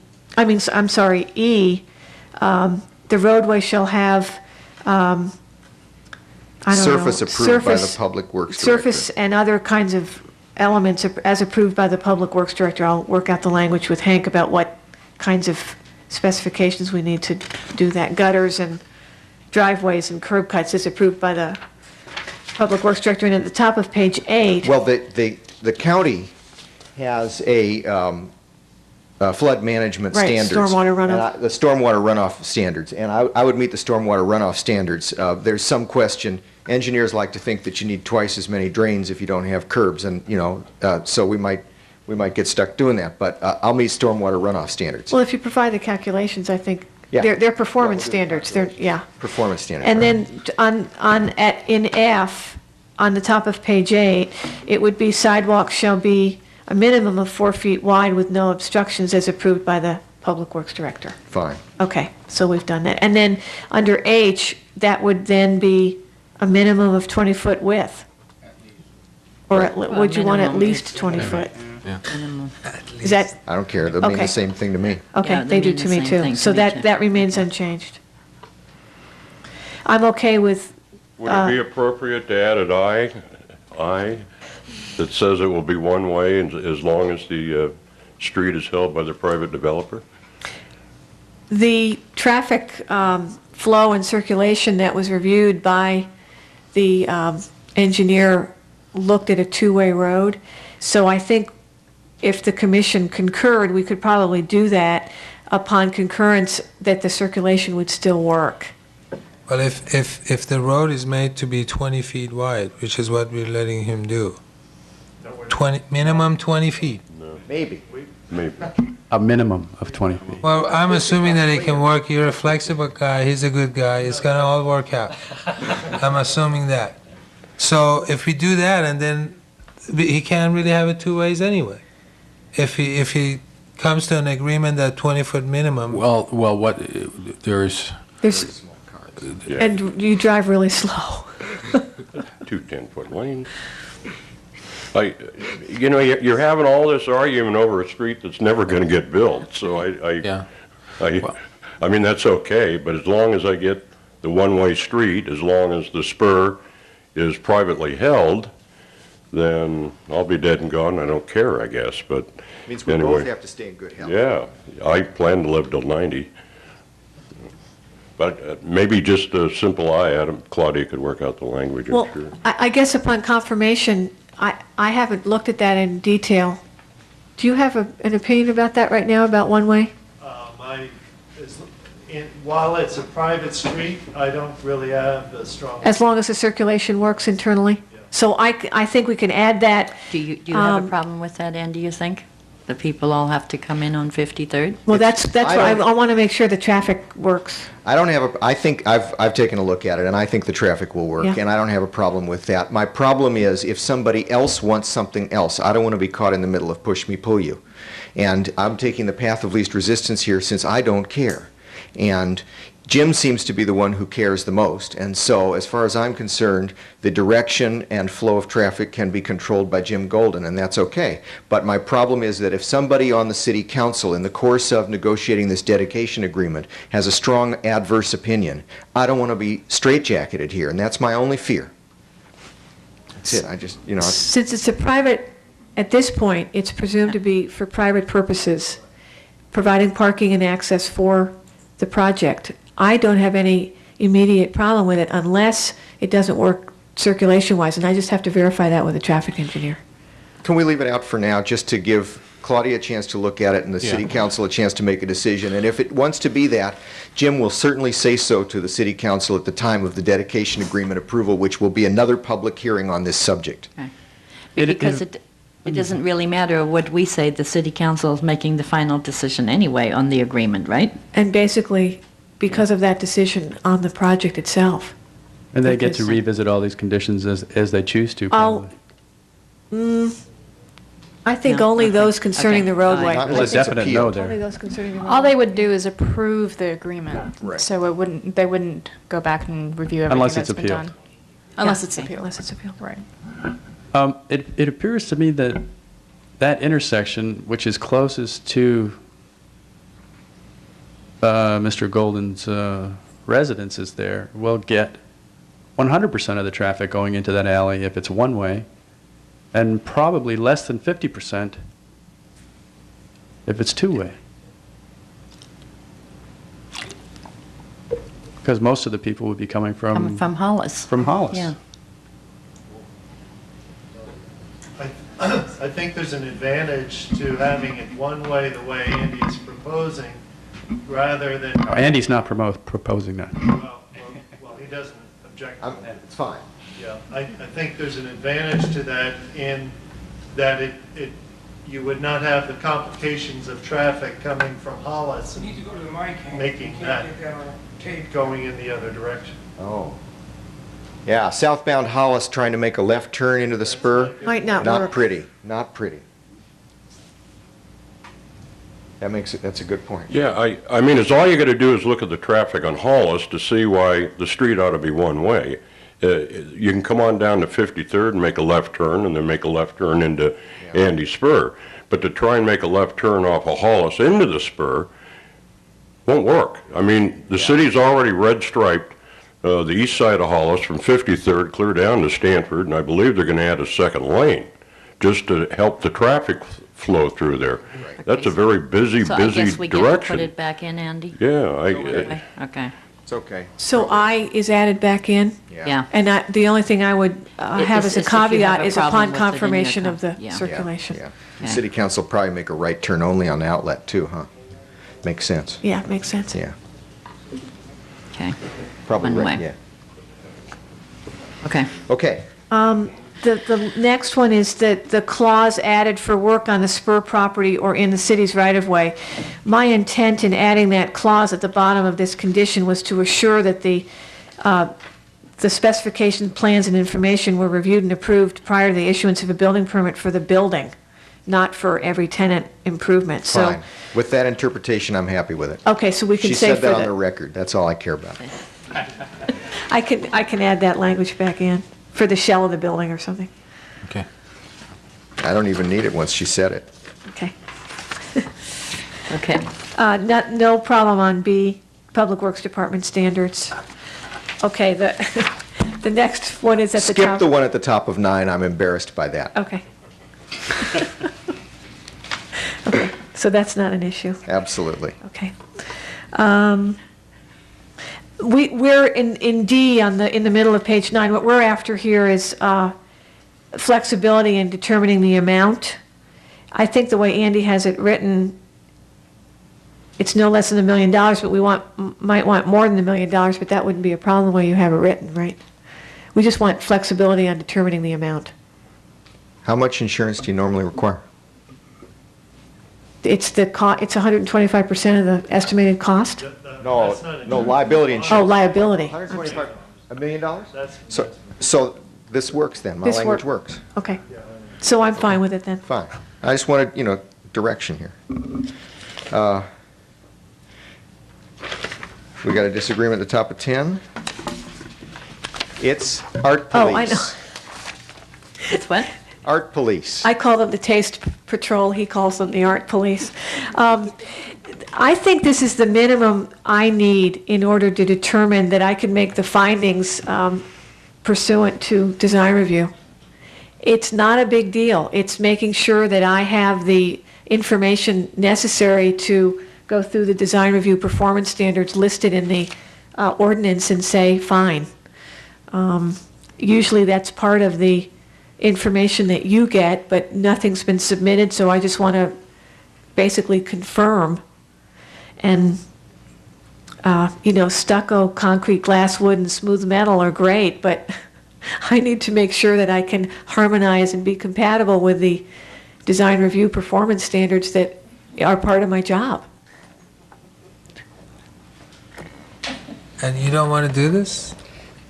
the roadway shall have, Surface approved by the surface- Public Works Director. Surface and other kinds of elements as approved by the Public Works Director. I'll work out the language with Hank about what kinds of specifications we need to do that. Gutters and driveways and curb cuts is approved by the Public Works Director. And at the top of page 8, Well, the county has a flood management Right, standards. stormwater runoff. The stormwater runoff standards, and I would meet the stormwater runoff standards. There's some question, engineers like to think that you need twice as many drains if you don't have curbs, and, so we might get stuck doing that, but I'll meet stormwater runoff standards. well, if you provide the calculations, I think Yeah. they're performance Yeah, we'll do the standards. Yeah. Performance standards. And then in F, on the top of page 8, it would be sidewalks shall be a minimum of 4 feet wide with no obstructions as approved by the Public Works Director. Fine. Okay, so we've done that. And then under H, that would then be a minimum of 20-foot width. Or would you want at least 20 foot? Minimum. Is that, I don't care, they mean Okay. the same thing to me. okay, Yeah, they they do mean to the me same too. thing to So me, that, too. that remains unchanged. I'm okay with, Would it be appropriate to add an I that says it will be one way as long as the street is held by the private developer? the traffic flow and circulation that was reviewed by the engineer looked at a two-way road. So I think if the commission concurred, we could probably do that upon concurrence that the circulation would still work. Well, if the road is made to be 20 feet wide, which is what we're letting him do, 20, minimum 20 feet. Maybe. Maybe. A minimum of 20 feet. Well, I'm assuming that he can work. You're a flexible guy. He's a good guy. It's gonna all work out. I'm assuming that. So if we do that, and then he can't really have it two ways anyway. If he comes to an agreement that 20-foot minimum. Well, what, there's, There's, Yeah. and you drive really slow. 2 10-foot lanes. You're having all this argument over a street that's never going to get built, so yeah. I mean, that's okay, but as long as I get the one-way street, as long as the spur is privately held, then I'll be dead and gone, I don't care, I guess, but Means we anyway. both have to stay in good health. Yeah, I plan to live till 90. But maybe just a simple I, Adam, Claudia could work out the language, I'm Well, sure. I guess upon confirmation, I haven't looked at that in detail. Do you have an opinion about that right now, about one-way? While it's a private street, I don't really have a strong. As long as the circulation works internally? Yeah. So I think we can add that. Do you have a problem with that, Ann, do you think? The people all have to come in on 53rd? Well, that's I why don't- I want to make sure the traffic works. I don't have I think I've taken a look at it, and I think the traffic will work, Yeah. and I don't have a problem with that. My problem is if somebody else wants something else, I don't want to be caught in the middle of push me, pull you. And I'm taking the path of least resistance here since I don't care. And Jim seems to be the one who cares the most, and so as far as I'm concerned, the direction and flow of traffic can be controlled by Jim Golden, and that's okay. But my problem is that if somebody on the city council in the course of negotiating this dedication agreement has a strong adverse opinion, I don't want to be straitjacketed here, and that's my only fear. That's it. I just, Since it's a private, at this point, it's presumed to be for private purposes, providing parking and access for the project. I don't have any immediate problem with it unless it doesn't work circulation-wise, and I just have to verify that with the traffic engineer. Can we leave it out for now, just to give Claudia a chance to look at it and the city council a chance to make a decision? And if it wants to be that, Jim will certainly say so to the city council at the time of the dedication agreement approval, which will be another public hearing on this subject. Because it doesn't really matter what we say, the city council is making the final decision anyway on the agreement, right? And basically, because of that decision on the project itself. And they get to Because- revisit all these conditions as they choose to, I'll- probably. I think No, only okay. those concerning Okay. the roadway. Not There's unless a it's definite appealed. no Only there. those concerning the roadway. All they would do is approve the agreement. Right. So they wouldn't go back and review everything Unless that's it's been appealed. done. Unless it's Yeah, appealed. Unless it's appealed. Right. It appears to me that that intersection, which is closest to Mr. Golden's residences there, will get 100% of the traffic going into that alley if it's one-way, and probably less than 50% if it's two-way. Because most of the people would be coming Coming from Hollis. from Hollis. Yeah. I think there's an advantage to having it one way the way Andy is proposing, rather than, No, Andy's not proposing that. well, he doesn't object to that. It's fine. Yeah, I think there's an advantage to that in that you would not have the complications of traffic coming from Hollis and making that going in the other direction. Oh. Yeah, southbound Hollis trying to make a left turn into the spur. Might not Not work. pretty, not pretty. That's a good point. Yeah, I mean, it's all you got to do is look at the traffic on Hollis to see why the street ought to be one way. You can come on down to 53rd and make a left turn, and then make a left turn into Andy Spur. But to try and make a left turn off of Hollis into the spur won't work. I mean, the city's already red striped the east side of Hollis from 53rd clear down to Stanford, and I believe they're going to add a second lane just to help the traffic flow through there. That's a very busy, So I busy guess we get to direction. put it back in, Andy? Yeah, Okay, It's okay. So I is added back in? yeah. And the only thing I would have as a It's if you have caveat a is problem upon with it in your confirmation of the yeah. circulation. Yeah. Okay. City council probably make a right turn only on the outlet too, huh? Makes sense. Yeah, makes sense. Yeah, Okay, probably One right, way. yeah. okay. Okay, The next one is that the clause added for work on the spur property or in the city's right-of-way. My intent in adding that clause at the bottom of this condition was to assure that the specifications, plans, and information were reviewed and approved prior to the issuance of a building permit for the building, not for every tenant improvement. So, fine. With that interpretation, I'm happy with it. okay, so we can She say said for that on the the, record. That's all I care about. I can add that language back in for the shell of the building or something. Okay. I don't even need it once she said it. Okay. Okay, No problem on B, Public Works Department standards. Okay, the next one is at the Skip top. the one at the top of 9. I'm embarrassed by that. Okay. Okay, so that's not an issue. Absolutely. Okay. We're in D in the middle of page 9. What we're after here is flexibility in determining the amount. I think the way Andy has it written, it's no less than $1 million, but we might want more than $1 million, but that wouldn't be a problem the way you have it written, right? We just want flexibility on determining the amount. How much insurance do you normally require? It's 125% of the estimated cost? No, no, liability Oh, insurance. liability. $125, $1 million? That's So this works then, my This language work- works. Okay. So I'm fine with it then. Fine. I just wanted, direction here. We got a disagreement at the top of 10. It's art police. Oh, I know. it's what? Art police. I call them the taste patrol, he calls them the art police. I think this is the minimum I need in order to determine that I can make the findings pursuant to design review. It's not a big deal. It's making sure that I have the information necessary to go through the design review performance standards listed in the ordinance and say, fine. Usually that's part of the information that you get, but nothing's been submitted, so I just want to basically confirm. And, stucco, concrete, glass, wood, and smooth metal are great, but I need to make sure that I can harmonize and be compatible with the design review performance standards that are part of my job. And you don't want to do this?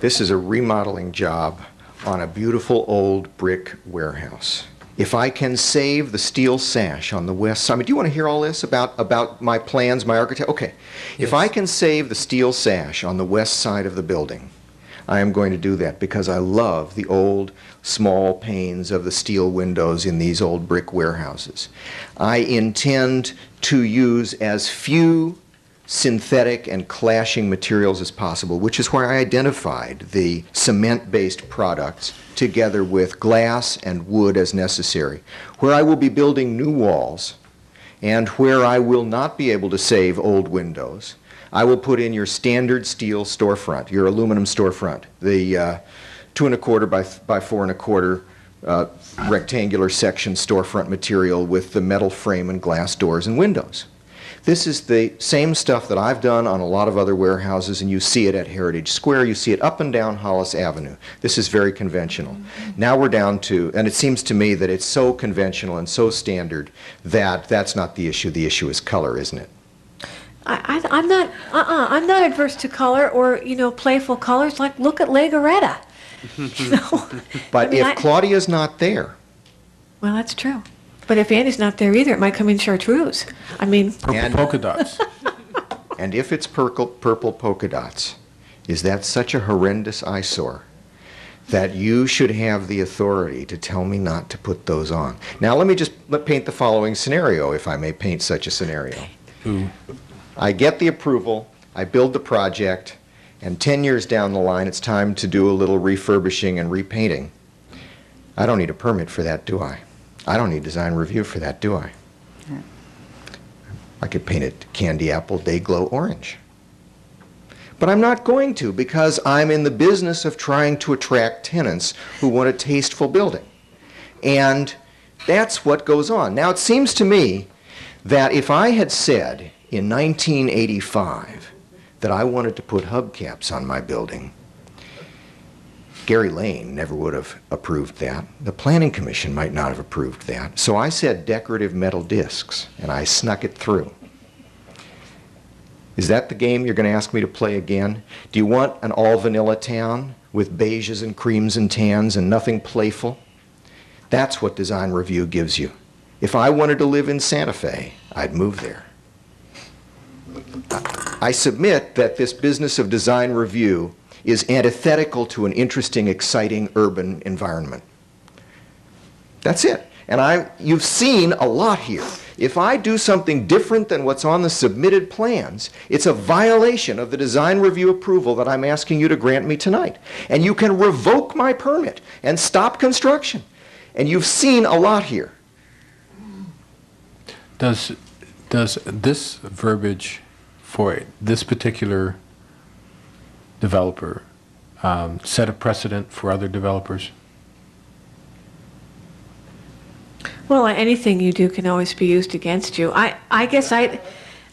This is a remodeling job on a beautiful old brick warehouse. If I can save the steel sash on the west side, do you want to hear all this about my plans, my architect? Okay. Yes. If I can save the steel sash on the west side of the building, I am going to do that because I love the old small panes of the steel windows in these old brick warehouses. I intend to use as few synthetic and clashing materials as possible, which is where I identified the cement-based products together with glass and wood as necessary. Where I will be building new walls and where I will not be able to save old windows, I will put in your standard steel storefront, your aluminum storefront, the 2 1/4 by 4 1/4 rectangular section storefront material with the metal frame and glass doors and windows. This is the same stuff that I've done on a lot of other warehouses, and you see it at Heritage Square. You see it up and down Hollis Avenue. This is very conventional. Now we're down to, and it seems to me that it's so conventional and so standard that that's not the issue. The issue is color, isn't it? I'm not adverse to color or, playful colors. Like, look at Legoretta. But I mean, if Claudia's not there, well, that's true. But if Andy's not there either, it might come in chartreuse. I mean, And- Polka dots. and if it's purple polka dots, is that such a horrendous eyesore that you should have the authority to tell me not to put those on. Now, let me just paint the following scenario, if I may paint such a scenario. I get the approval, I build the project, and 10 years down the line, it's time to do a little refurbishing and repainting. I don't need a permit for that, do I? I don't need design review for that, do I? I could paint it candy apple day glow orange. But I'm not going to, because I'm in the business of trying to attract tenants who want a tasteful building. And that's what goes on. Now, it seems to me that if I had said in 1985 that I wanted to put hubcaps on my building, Gary Lane never would have approved that. The Planning Commission might not have approved that. So I said decorative metal discs, and I snuck it through. Is that the game you're going to ask me to play again? Do you want an all-vanilla town with beiges and creams and tans and nothing playful? That's what design review gives you. If I wanted to live in Santa Fe, I'd move there. I submit that this business of design review is antithetical to an interesting, exciting urban environment. That's it. And you've seen a lot here. If I do something different than what's on the submitted plans, it's a violation of the design review approval that I'm asking you to grant me tonight. And you can revoke my permit and stop construction. And you've seen a lot here. Does this verbiage for this particular developer set a precedent for other developers? Well, anything you do can always be used against you. I guess I think...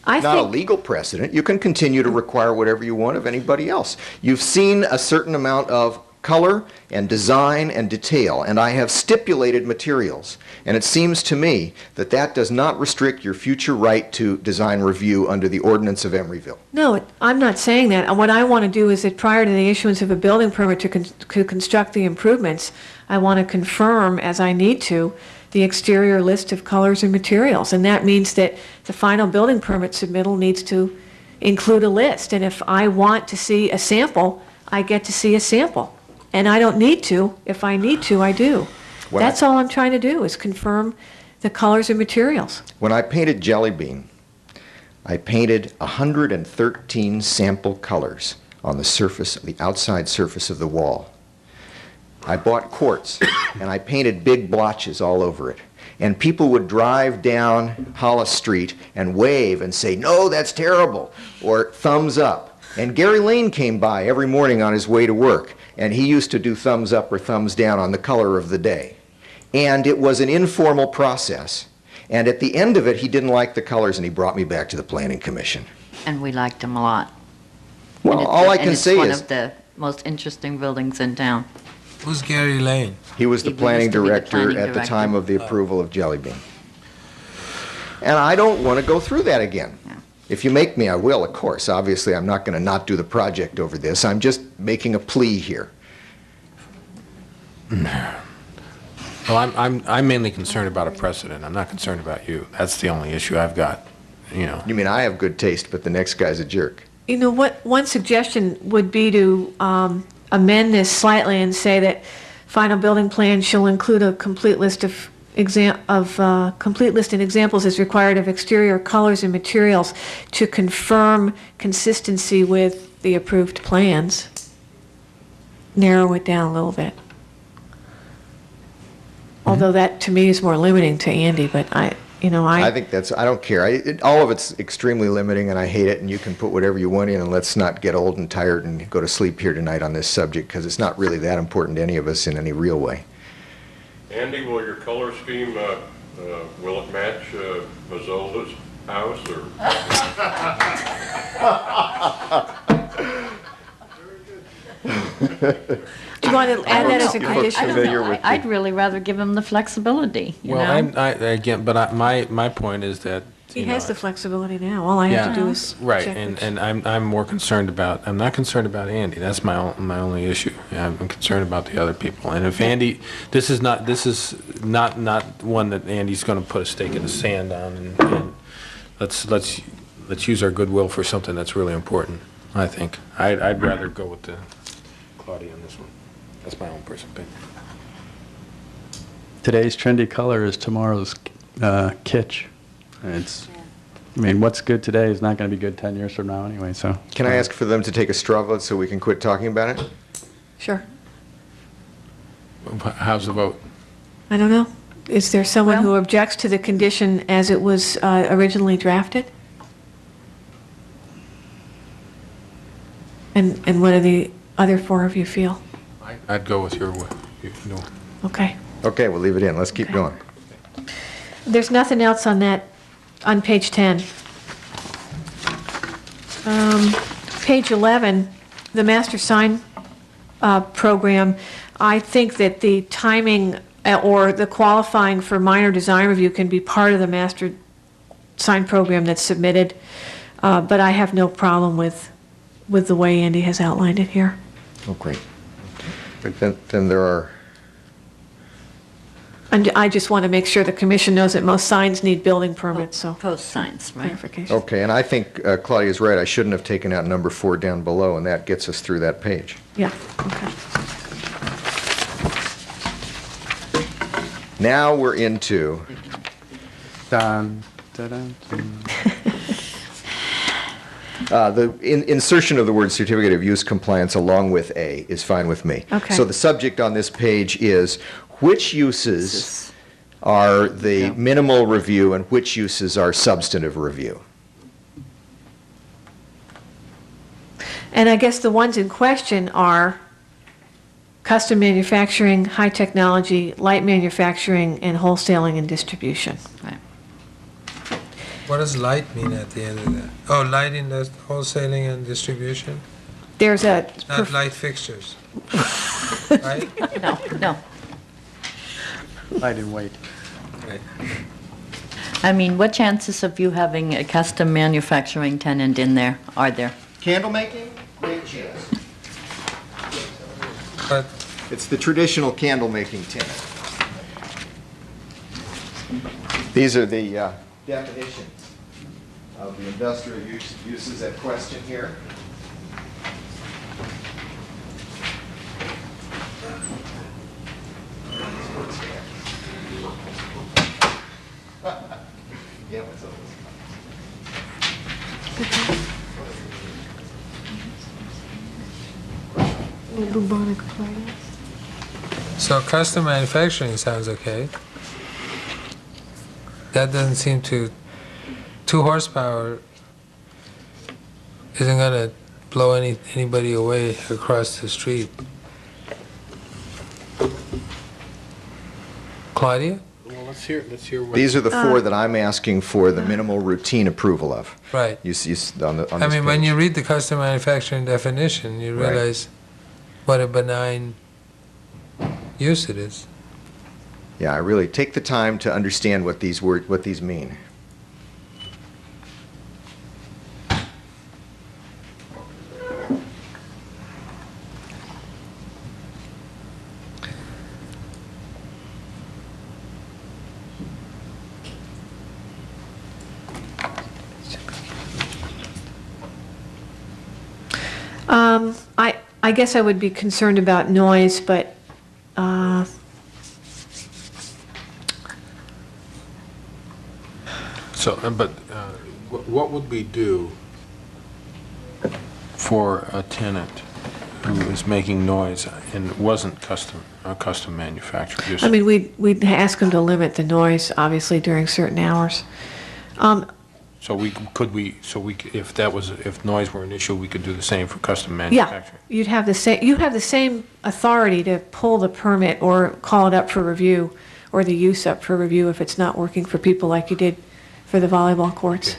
Not a legal precedent. You can continue to require whatever you want of anybody else. You've seen a certain amount of color and design and detail, and I have stipulated materials. And it seems to me that that does not restrict your future right to design review under the ordinance of Emeryville. No, I'm not saying that. And what I want to do is that prior to the issuance of a building permit to construct the improvements, I want to confirm, as I need to, the exterior list of colors and materials. And that means that the final building permit submittal needs to include a list. And if I want to see a sample, I get to see a sample. And I don't need to. If I need to, I do. That's all I'm trying to do, is confirm the colors and materials. When I painted Jelly Bean, I painted 113 sample colors on the surface, the outside surface of the wall. I bought quartz, and I painted big blotches all over it. And people would drive down Hollis Street and wave and say, "No, that's terrible," or thumbs up. And Gary Lane came by every morning on his way to work, and he used to do thumbs up or thumbs down on the color of the day. And it was an informal process. And at the end of it, he didn't like the colors, and he brought me back to the Planning Commission. And we liked him a lot. Well, all I can say it's one is... of the most interesting buildings in town. Who's Gary Lane? He was the He planning used to be the director planning at the director. time of the approval of Jelly Bean. And I don't want to go through that again. Yeah. If you make me, I will, of course. Obviously, I'm not going to not do the project over this. I'm just making a plea here. Well, I'm mainly concerned about a precedent. I'm not concerned about you. That's the only issue I've got, you know. You mean I have good taste, but the next guy's a jerk? You know, what one suggestion would be to amend this slightly and say that final building plan shall include a complete list of complete list and examples as required of exterior colors and materials to confirm consistency with the approved plans. Narrow it down a little bit. Although that to me is more limiting to Andy, but I think that's, I don't care. All of it's extremely limiting, and I hate it, and you can put whatever you want in, and let's not get old and tired and go to sleep here tonight on this subject, because it's not really that important to any of us in any real way. Andy, will your color scheme, will it match Mazzola's house, or? do you want to add that as a You look condition? familiar with I'd really rather give him the flexibility, you Well, know? my point is that, He you know, has the flexibility now. All I have to do is right, check and I'm more concerned about, I'm not concerned about Andy. That's my only issue. I'm concerned about the other people. And if Andy, this is not one that Andy's going to put a stake in the sand on, and let's use our goodwill for something that's really important, I think. I'd rather go with the Claudia on this one. That's my own personal opinion. Today's trendy color is tomorrow's kitsch. It's, I mean, what's good today is not going to be good 10 years from now anyway, so. Can I ask for them to take a straw vote so we can quit talking about it? Sure. How's the vote? I don't know. Is there someone Well- who objects to the condition as it was originally drafted? And what do the other four of you feel? I'd go with your way. No. Okay. Okay, we'll leave it in. Let's keep Okay. going. There's nothing else on that, on page 10. Page 11, the master sign program, I think that the timing or the qualifying for minor design review can be part of the master sign program that's submitted, but I have no problem with the way Andy has outlined it here. Oh, great. Then there are, And I just want to make sure the commission knows that most signs need building permits, so Post signs, right? clarification. okay, and I think Claudia's right. I shouldn't have taken out number 4 down below, and that gets us through that page. Yeah, okay. Now we're into, Dun, dun, dun, dun. the insertion of the word certificate of use compliance along with A is fine with me. Okay. So the subject on this page is which uses are the minimal review and which uses are substantive review. And I guess the ones in question are custom manufacturing, high technology, light manufacturing, and wholesaling and distribution. Right. What does light mean at the end of that? Oh, light in the wholesaling and distribution? There's a, Not light fixtures, right? No, no. Light and weight. Right. I mean, what chances of you having a custom manufacturing tenant in there are there? Candle making? Great chance. But It's the traditional candle making tenant. These are the definitions of the industrial uses at question here. Yeah, what's up? So custom manufacturing sounds okay. That doesn't seem to, 2 horsepower isn't gonna blow anybody away across the street. Claudia? Well, let's hear what. These are the 4 that I'm asking for the minimal routine approval of. Right. You see on this I mean, when page. you read the custom manufacturing definition, you Right. realize what a benign use it is. Yeah, I really take the time to understand what these mean. I guess I would be concerned about noise, but So, what would we do for a tenant who is making noise and wasn't custom manufactured? Just- I mean, we'd ask them to limit the noise, obviously, during certain hours. So if noise were an issue, we could do the same for custom Yeah, manufacturing? you'd have the same authority to pull the permit or call it up for review, or the use up for review if it's not working for people like you did for the volleyball courts.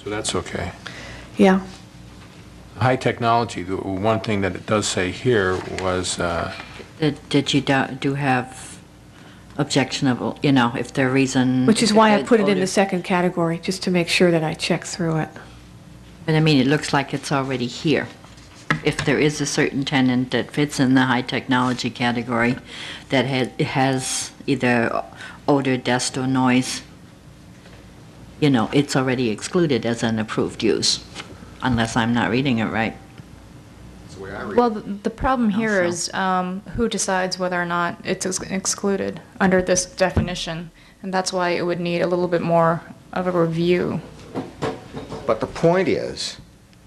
So that's okay. Yeah. High technology, the one thing that it does say here was, Did you do have objectionable, if there reason? Which is why I put it in odor- the second category, just to make sure that I check through it. But I mean, it looks like it's already here. If there is a certain tenant that fits in the high technology category that has either odor, dust, or noise, it's already excluded as an approved use, unless I'm not reading it right. So the way I read it. Well, the problem here is who decides whether or not it's excluded under this definition, and that's why it would need a little bit more of a review. But the point is,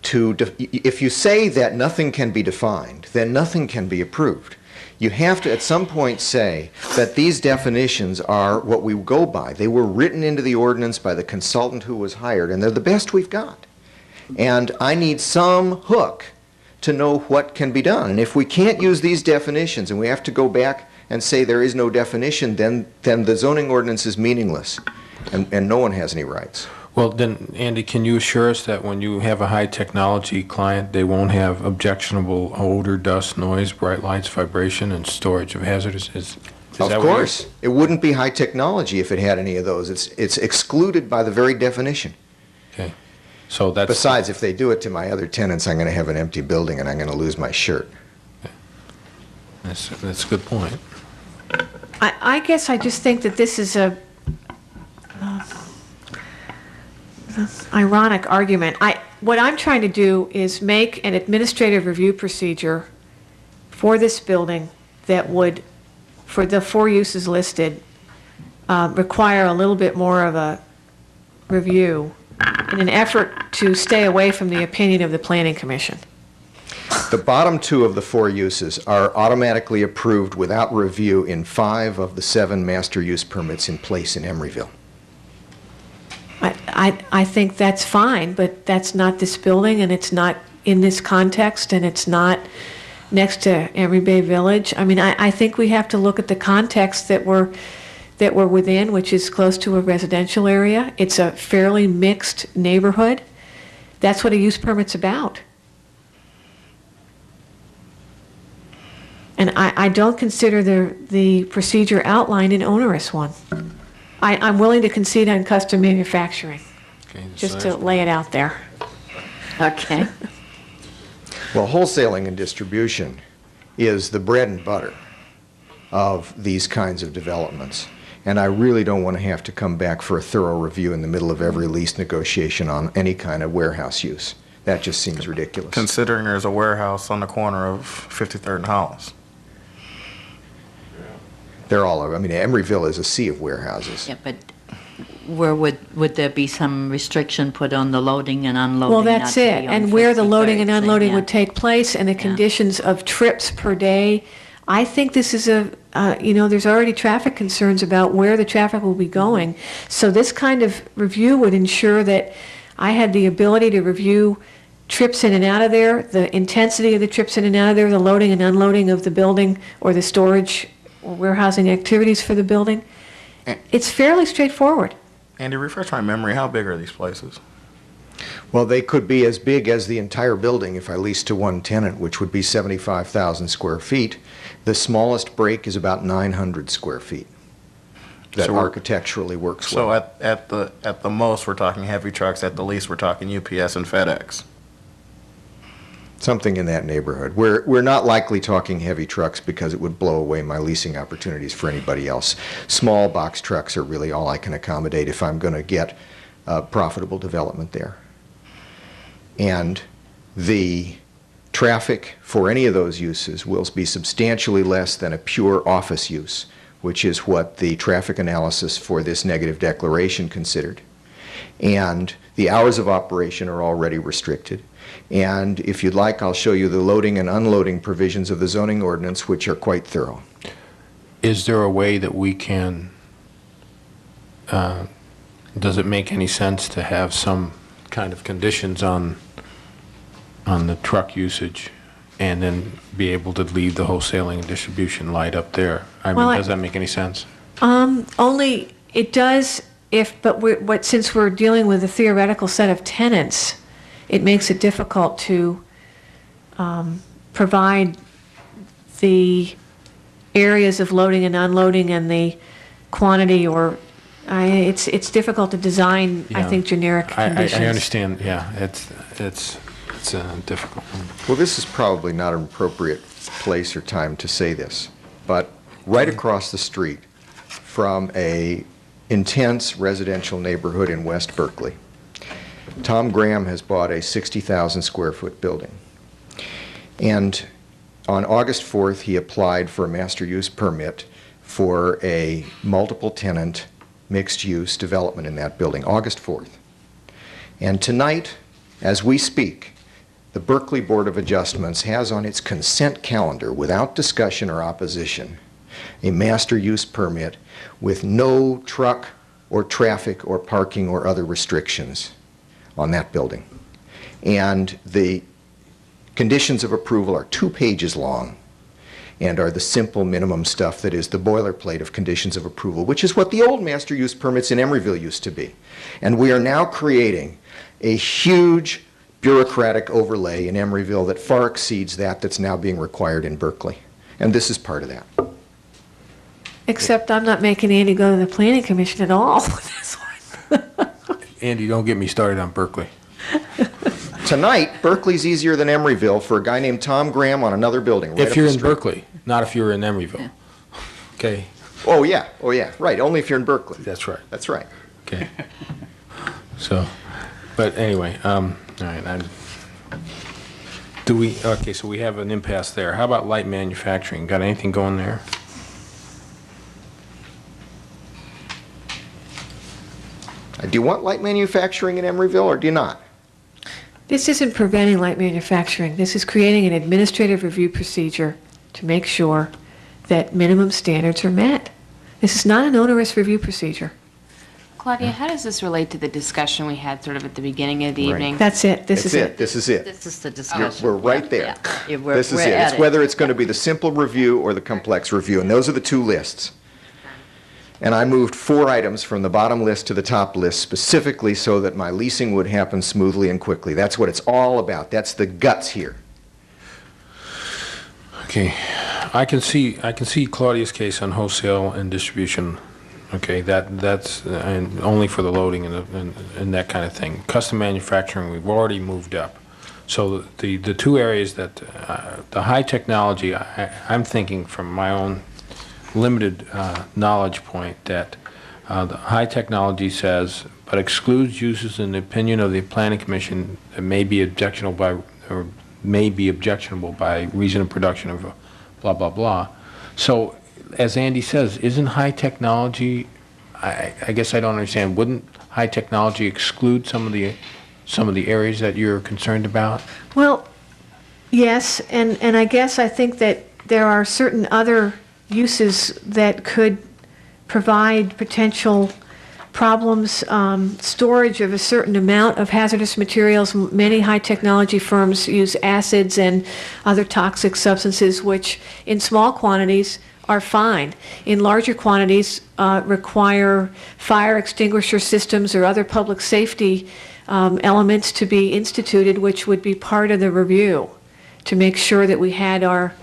if you say that nothing can be defined, then nothing can be approved. You have to, at some point, say that these definitions are what we go by. They were written into the ordinance by the consultant who was hired, and they're the best we've got. And I need some hook to know what can be done. And if we can't use these definitions, and we have to go back and say there is no definition, then the zoning ordinance is meaningless, and no one has any rights. Well, then, Andy, can you assure us that when you have a high-technology client, they won't have objectionable odor, dust, noise, bright lights, vibration, and storage of hazardous? Is Of that course. It wouldn't be high technology if it had any of those. It's excluded by the very definition. Okay. So that's... Besides, if they do it to my other tenants, I'm going to have an empty building and I'm going to lose my shirt. That's a good point. I guess I just think that this is a ironic argument. What I'm trying to do is make an administrative review procedure for this building that would, for the 4 uses listed, require a little bit more of a review in an effort to stay away from the opinion of the Planning Commission. The bottom 2 of the 4 uses are automatically approved without review in 5 of the 7 master use permits in place in Emeryville. I think that's fine, but that's not this building, and it's not in this context, and it's not next to Emeryville Village. I mean, I think we have to look at the context that we're within, which is close to a residential area. It's a fairly mixed neighborhood. That's what a use permit's about. And I don't consider the procedure outlined an onerous one. I'm willing to concede on custom manufacturing, Okay, just so to lay it out there. Okay. Well, wholesaling and distribution is the bread and butter of these kinds of developments. And I really don't want to have to come back for a thorough review in the middle of every lease negotiation on any kind of warehouse use. That just seems ridiculous. Considering there's a warehouse on the corner of 53rd and Hollis. They're all over. I mean, Emeryville is a sea of warehouses. Yeah, but where would there be some restriction put on the loading and unloading? Well, that's not to it. be on And where the loading 53rd, and unloading yeah. would take place and the conditions of trips per day. I think this is there's already traffic concerns about where the traffic will be going. So this kind of review would ensure that I had the ability to review trips in and out of there, the intensity of the trips in and out of there, the loading and unloading of the building or the storage or warehousing activities for the building. It's fairly straightforward. Andy, refresh my memory, how big are these places? Well, they could be as big as the entire building if I leased to one tenant, which would be 75,000 square feet. The smallest break is about 900 square feet. That So architecturally works So well. at the most, we're talking heavy trucks, at the least, we're talking UPS and FedEx. Something in that neighborhood. We're not likely talking heavy trucks because it would blow away my leasing opportunities for anybody else. Small box trucks are really all I can accommodate if I'm going to get profitable development there. And the traffic for any of those uses will be substantially less than a pure office use, which is what the traffic analysis for this negative declaration considered. And the hours of operation are already restricted. And if you'd like, I'll show you the loading and unloading provisions of the zoning ordinance, which are quite thorough. Is there a way that we can, does it make any sense to have some kind of conditions on the truck usage and then be able to leave the wholesaling and distribution light up there? I mean, does that make any sense? Only it does since we're dealing with a theoretical set of tenants, it makes it difficult to provide the areas of loading and unloading and the quantity, or it's difficult to design, I think, generic conditions. I understand, yeah, it's difficult. Well, this is probably not an appropriate place or time to say this, but right across the street from a intense residential neighborhood in West Berkeley, Tom Graham has bought a 60,000 square foot building. And on August 4th, he applied for a master use permit for a multiple-tenant, mixed-use development in that building, August 4th. And tonight, as we speak, the Berkeley Board of Adjustments has on its consent calendar, without discussion or opposition, a master use permit with no truck or traffic or parking or other restrictions on that building. And the conditions of approval are 2 pages long and are the simple minimum stuff that is the boilerplate of conditions of approval, which is what the old master use permits in Emeryville used to be. And we are now creating a huge bureaucratic overlay in Emeryville that far exceeds that's now being required in Berkeley. And this is part of that. Except I'm not making Andy go to the planning commission at all with this one. Andy, don't get me started on Berkeley. Tonight, Berkeley's easier than Emeryville for a guy named Tom Graham on another building. Right If up you're the in street. Berkeley, not if you're in Emeryville. Okay, Oh, yeah. Right. Only if you're in Berkeley. that's right. That's right. Okay. So, but anyway, all right, okay, so we have an impasse there. How about light manufacturing? Got anything going there? Do you want light manufacturing in Emeryville or do you not? This isn't preventing light manufacturing. This is creating an administrative review procedure to make sure that minimum standards are met. This is not an onerous review procedure. Claudia, how does this relate to the discussion we had sort of at the beginning of the Right. evening? That's it. This is it. This is it. This is the discussion. We're right there. Yeah, This is we're it. at It's whether it's going to be the simple review or the complex review, and those are the 2 lists. And I moved 4 items from the bottom list to the top list specifically so that my leasing would happen smoothly and quickly. That's what it's all about. That's the guts here. Okay, I can see Claudia's case on wholesale and distribution. Okay, that's and only for the loading and that kind of thing. Custom manufacturing, we've already moved up. So the 2 areas that the high technology, I'm thinking from my own limited knowledge point that the high technology says, but excludes uses in the opinion of the planning commission that may be objectionable by reason of production of blah blah blah. So, as Andy says, isn't high technology? I guess I don't understand. Wouldn't high technology exclude some of the areas that you're concerned about? Well, yes, and I think that there are certain other uses that could provide potential problems, storage of a certain amount of hazardous materials. Many high technology firms use acids and other toxic substances, which in small quantities are fine. In larger quantities require fire extinguisher systems or other public safety elements to be instituted, which would be part of the review to make sure that we had our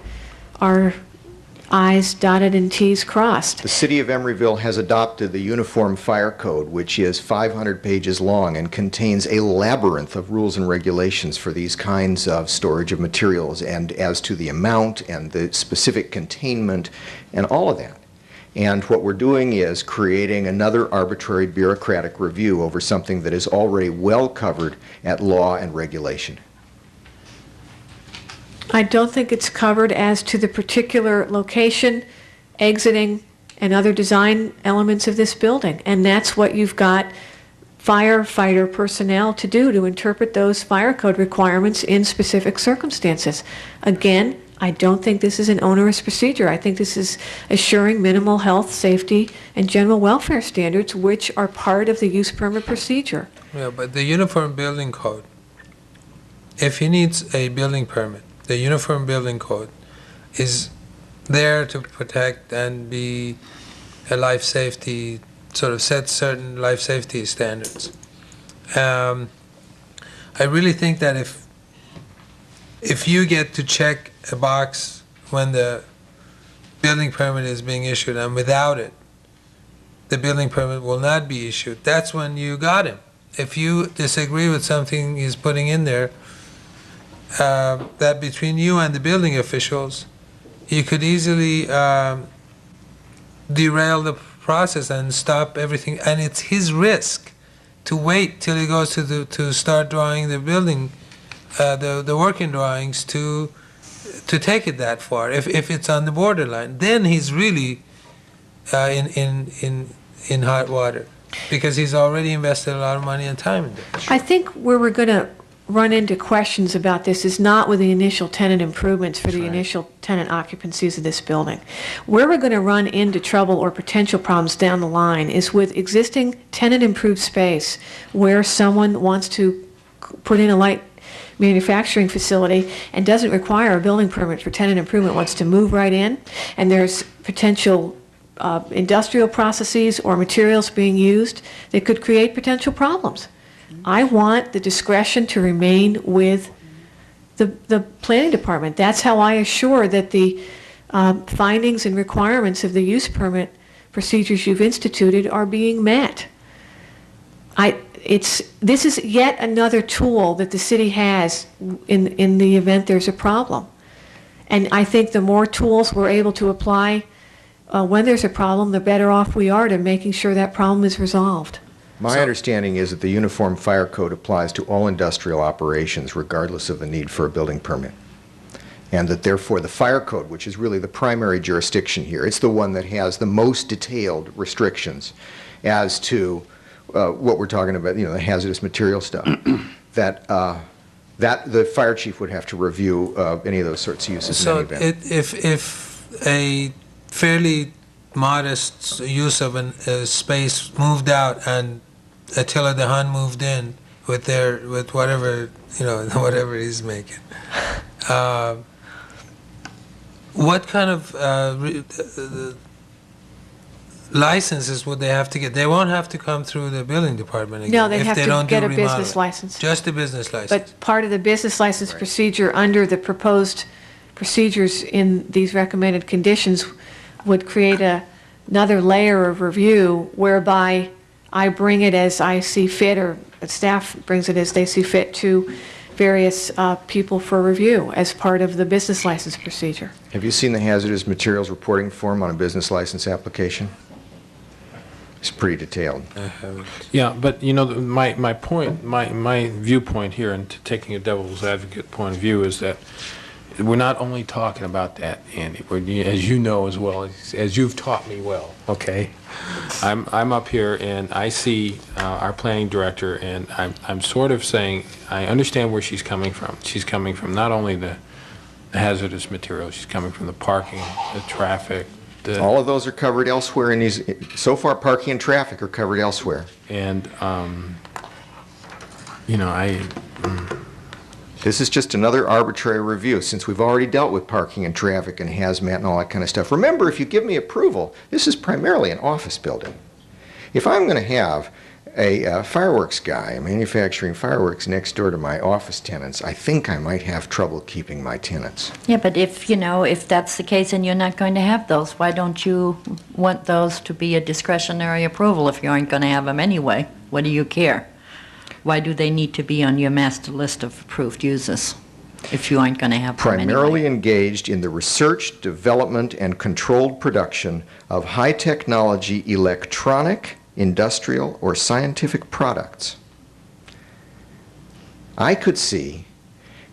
I's dotted and T's crossed. The city of Emeryville has adopted the Uniform Fire Code, which is 500 pages long and contains a labyrinth of rules and regulations for these kinds of storage of materials, and as to the amount and the specific containment and all of that. And what we're doing is creating another arbitrary bureaucratic review over something that is already well covered at law and regulation. I don't think it's covered as to the particular location, exiting, and other design elements of this building. And that's what you've got firefighter personnel to do, to interpret those fire code requirements in specific circumstances. Again, I don't think this is an onerous procedure. I think this is assuring minimal health, safety, and general welfare standards, which are part of the use permit procedure. Yeah, but the Uniform Building Code, if he needs a building permit, the Uniform Building Code is there to protect and be a life safety, sort of set certain life safety standards. I really think that if you get to check a box when the building permit is being issued, and without it, the building permit will not be issued, that's when you got him. If you disagree with something he's putting in there, that between you and the building officials, you could easily derail the process and stop everything. And it's his risk to wait till he goes to start drawing the building, the working drawings, to to take it that far. If it's on the borderline, then he's really in hot water, because he's already invested a lot of money and time in it. I think where we're going to run into questions about this is not with the initial tenant improvements for the initial tenant occupancies of this building. Where we're going to run into trouble or potential problems down the line is with existing tenant improved space where someone wants to put in a light manufacturing facility and doesn't require a building permit for tenant improvement, wants to move right in, and there's potential industrial processes or materials being used that could create potential problems. I want the discretion to remain with the planning department. That's how I assure that the findings and requirements of the use permit procedures you've instituted are being met. This is yet another tool that the city has in the event there's a problem. And I think the more tools we're able to apply when there's a problem, the better off we are to making sure that problem is resolved. My understanding is that the Uniform Fire Code applies to all industrial operations regardless of the need for a building permit. And that therefore the Fire Code, which is really the primary jurisdiction here, it's the one that has the most detailed restrictions as to what we're talking about, the hazardous material stuff, that the fire chief would have to review any of those sorts of uses in any event. If a fairly modest use of a space moved out and Attila the Hun moved in with whatever whatever he's making, what kind of licenses would they have to get? They won't have to come through the building department again. No, they if have they to don't get do a business remodeling. license. Just a business license. But part of the business license procedure under the proposed procedures in these recommended conditions would create another layer of review whereby I bring it as I see fit, or staff brings it as they see fit to various people for review as part of the business license procedure. Have you seen the hazardous materials reporting form on a business license application? It's pretty detailed. Yeah, but my point, my viewpoint here, and taking a devil's advocate point of view, is that we're not only talking about that, Andy. As you know as well, as you've taught me well. Okay, I'm up here and I see our planning director, and I'm sort of saying I understand where she's coming from. She's coming from not only the hazardous materials, she's coming from the parking, the traffic. All of those are covered elsewhere in these. So far, parking and traffic are covered elsewhere. And This is just another arbitrary review, since we've already dealt with parking and traffic and hazmat and all that kind of stuff. Remember, if you give me approval, this is primarily an office building. If I'm going to have a fireworks guy manufacturing fireworks next door to my office tenants, I think I might have trouble keeping my tenants. Yeah, but if that's the case and you're not going to have those, why don't you want those to be a discretionary approval if you aren't going to have them anyway? What do you care? Why do they need to be on your master list of approved uses if you aren't going to have them Primarily anyway? engaged in the research, development, and controlled production of high-technology electronic, industrial, or scientific products. I could see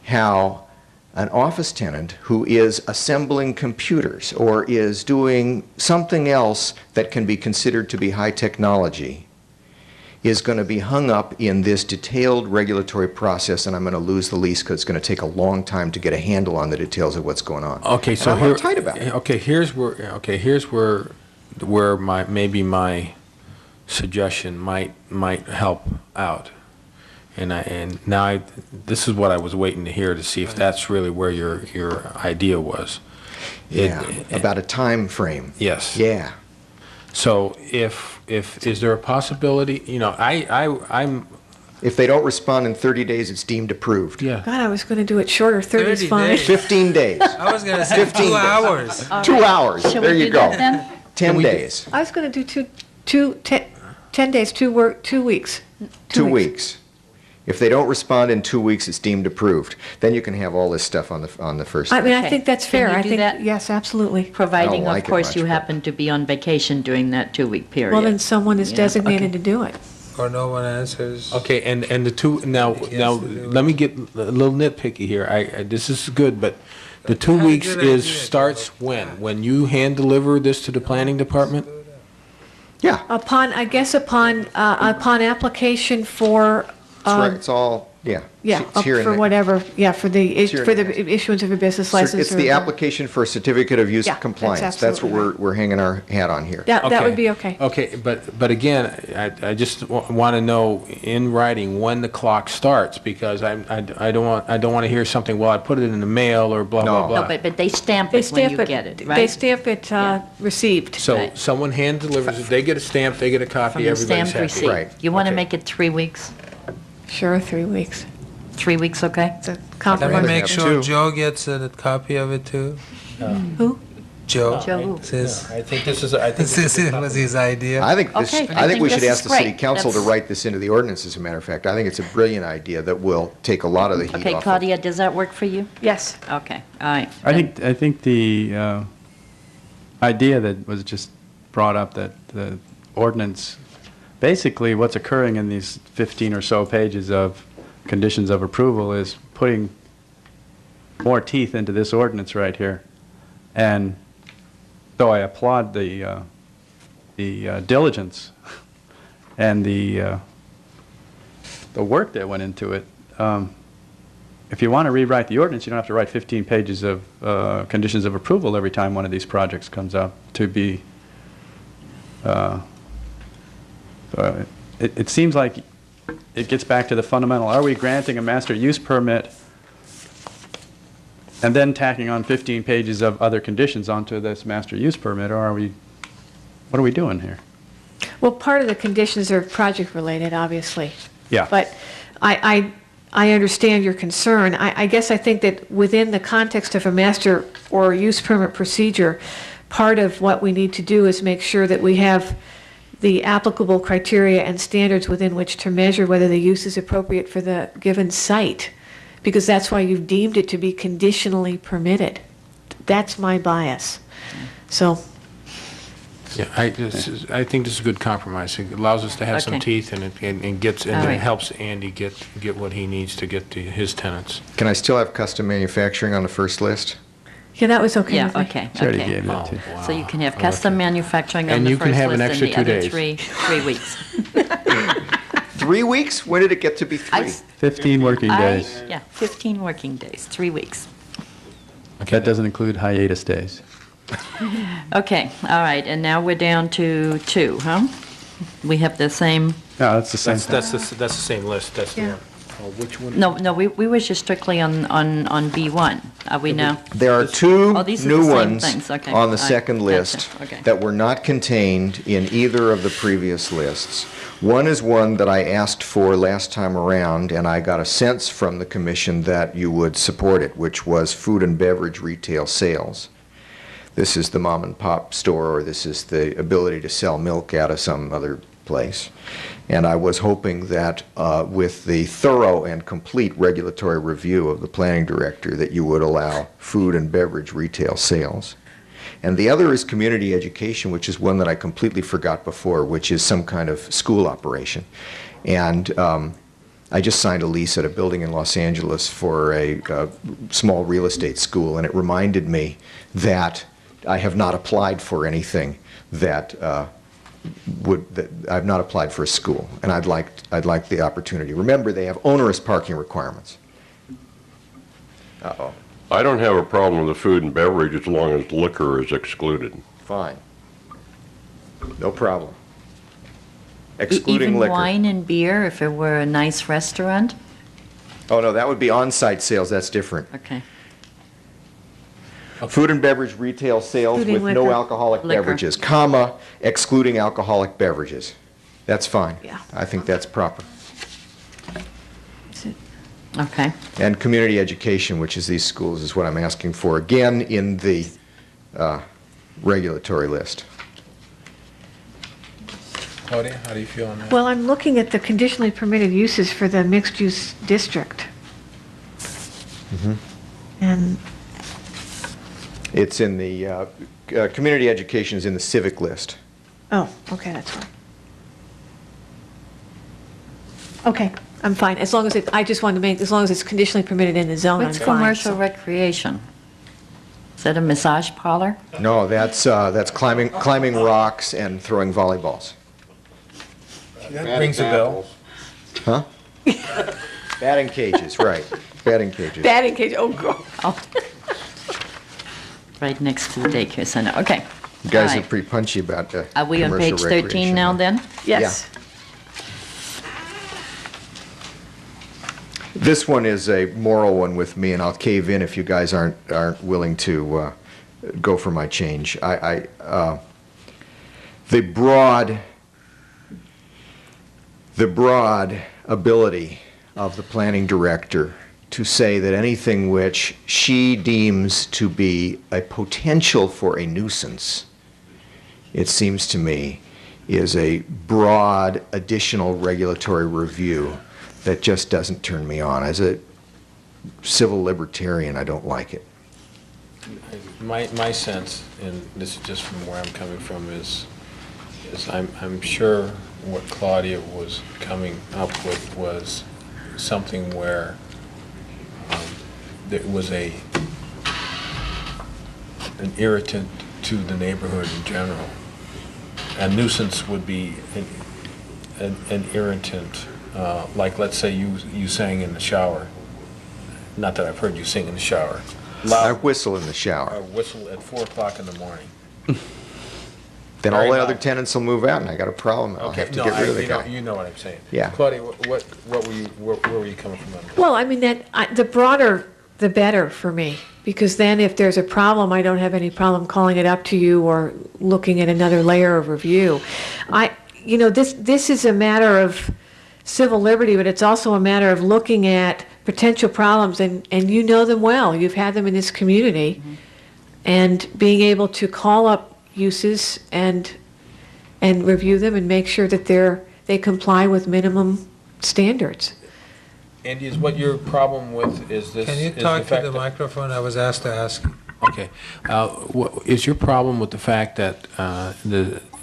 how an office tenant who is assembling computers or is doing something else that can be considered to be high technology is going to be hung up in this detailed regulatory process, and I'm going to lose the lease because it's going to take a long time to get a handle on the details of what's going on. Okay, so and I'm uptight about it. Okay, here's where my suggestion might help out, and now this is what I was waiting to hear to see if that's really where your idea was. About a time frame. Yes. Yeah. So if is there a possibility? I'm. If they don't respond in 30 days, it's deemed approved. Yeah. God, I was going to do it shorter. 30 is 30 fine. days. 15 days. I was going to say 2 hours. 2 hours. Shall There we you do go. that then? 10 days. I was going to do 10 days, 2 weeks. 2 weeks. If they don't respond in 2 weeks, it's deemed approved. Then you can have all this stuff on the first. I mean, I Okay. think that's fair. Can you I do think, that? yes, absolutely. Providing, I don't like of it course, much, you but- happen to be on vacation during that 2-week period. Well, then someone is Yeah, designated okay. to do it. or no one answers. Okay, and the two, now, let me get a little nitpicky here. This is good, but the 2 Have a weeks good is, idea. starts when? When you hand deliver this to the planning department? Yeah, Upon application for, that's right, it's all, yeah. yeah, It's here in for the- whatever, yeah, for the here in the- issuance of a business license. It's the application for a certificate of use Yeah, of that's compliance. That's what absolutely we're hanging our hat on here. That would be okay. Okay, but again, I just want to know in writing when the clock starts, because I don't want to hear something, well, I put it in the mail or blah, blah, No. blah. No, but they stamp They it when you stamp get it, it, right? they stamp it received. So Right. someone hand delivers it, they get a stamp, they get a From copy, the everybody's stamped happy. receipt. Right. You want to Okay. make it 3 weeks? Sure, 3 weeks. 3 weeks, okay? It's a Can we compromise. rather make have sure two. Joe gets a copy of it too? Who? Joe? Joe who? This I think this is a was his idea. I think this, Okay, I think we should this ask is the city great. council to That's- write this into the ordinance, as a matter of fact. I think it's a brilliant idea that will take a lot of the heat Okay, off of. Claudia, does that work for you? Yes. Okay, all right. I think the idea that was just brought up, that the ordinance, basically what's occurring in these 15 or so pages of conditions of approval is putting more teeth into this ordinance right here. And though I applaud the diligence and the work that went into it, if you want to rewrite the ordinance, you don't have to write 15 pages of conditions of approval every time one of these projects comes up to be, it seems like it gets back to the fundamental, are we granting a master use permit and then tacking on 15 pages of other conditions onto this master use permit, or what are we doing here? Well, part of the conditions are project-related, obviously. Yeah. But I understand your concern. I guess I think that within the context of a master or use permit procedure, part of what we need to do is make sure that we have the applicable criteria and standards within which to measure whether the use is appropriate for the given site, because that's why you've deemed it to be conditionally permitted. That's my bias. So, Yeah, I think this is a good compromise. It allows us to have some Okay. teeth, and it gets, and All it right. helps Andy get what he needs to get to his tenants. Can I still have custom manufacturing on the first list? yeah, that was okay Yeah, with me. okay, She already okay. gave that to you. So you can have custom manufacturing on And the you can first have an list extra and 2 the other days. 3 weeks. 3 weeks? When did it get to be I 3? s- 15 working days. Yeah, 15 working days, 3 weeks. That doesn't include hiatus days. Okay, all right, and now we're down to 2, huh? We have the same, No, that's the same That's thing. the same list, that's the Yeah. one. Oh, which one? no, we were just strictly on B1. Are we now? There are two Oh, these are new the same ones things, okay. on the I second gotcha, list okay. that were not contained in either of the previous lists. One is one that I asked for last time around, and I got a sense from the commission that you would support it, which was food and beverage retail sales. This is the mom and pop store, or this is the ability to sell milk out of some other place. And I was hoping that with the thorough and complete regulatory review of the planning director, that you would allow food and beverage retail sales. And the other is community education, which is one that I completely forgot before, which is some kind of school operation. And I just signed a lease at a building in Los Angeles for a small real estate school, and it reminded me that I have not applied for anything that I've not applied for a school, and I'd like the opportunity. Remember, they have onerous parking requirements. Uh-oh. I don't have a problem with the food and beverage as long as liquor is excluded. Fine. No problem. Excluding Even liquor. wine and beer, if it were a nice restaurant? Oh, no, that would be on-site sales, that's different. Okay. Food and beverage retail sales Including with no liquor. alcoholic Liquor. beverages, comma, excluding alcoholic beverages. That's fine. Yeah. I think that's proper. Okay. And community education, which is these schools, is what I'm asking for, again, in the regulatory list. Claudia, how do you feel on that? Well, I'm looking at the conditionally permitted uses for the mixed-use district. And It's in the, community education is in the civic list. oh, okay, that's fine. Okay, I'm fine, as long as I just wanted to make, as long as it's conditionally permitted in the zone, I'm What's fine. commercial recreation? Is that a massage parlor? No, that's climbing rocks and throwing volleyballs. That rings a bell. Huh? Batting cages, right. Batting cages. Batting cage, oh, God. Oh. Right next to the daycare center, okay. You guys All are right. pretty punchy about the Are we on commercial page 13 recreation. now, then? Yes. This one is a moral one with me, and I'll cave in if you guys aren't willing to go for my change. The broad ability of the planning director to say that anything which she deems to be a potential for a nuisance, it seems to me, is a broad additional regulatory review that just doesn't turn me on. As a civil libertarian, I don't like it. My sense, and this is just from where I'm coming from, is I'm sure what Claudia was coming up with was something where there was an irritant to the neighborhood in general. A nuisance would be an irritant, like let's say you sang in the shower. Not that I've heard you sing in the shower. I whistle in the Or shower. whistle at 4 o'clock in the morning. Then all Very the loud. other tenants will move out, and I got a problem. I'll have to get rid of the guy. You know what I'm saying. Yeah. Claudia, where were you coming from on that? Well, I mean, the broader, the better for me, because then if there's a problem, I don't have any problem calling it up to you or looking at another layer of review. This is a matter of civil liberty, but it's also a matter of looking at potential problems, and you know them well. You've had them in this community, and being able to call up uses and review them and make sure that they comply with minimum standards. Andy, is what your problem with is this? Can you is talk to fact the that- microphone? I was asked to ask. Okay. Is your problem with the fact that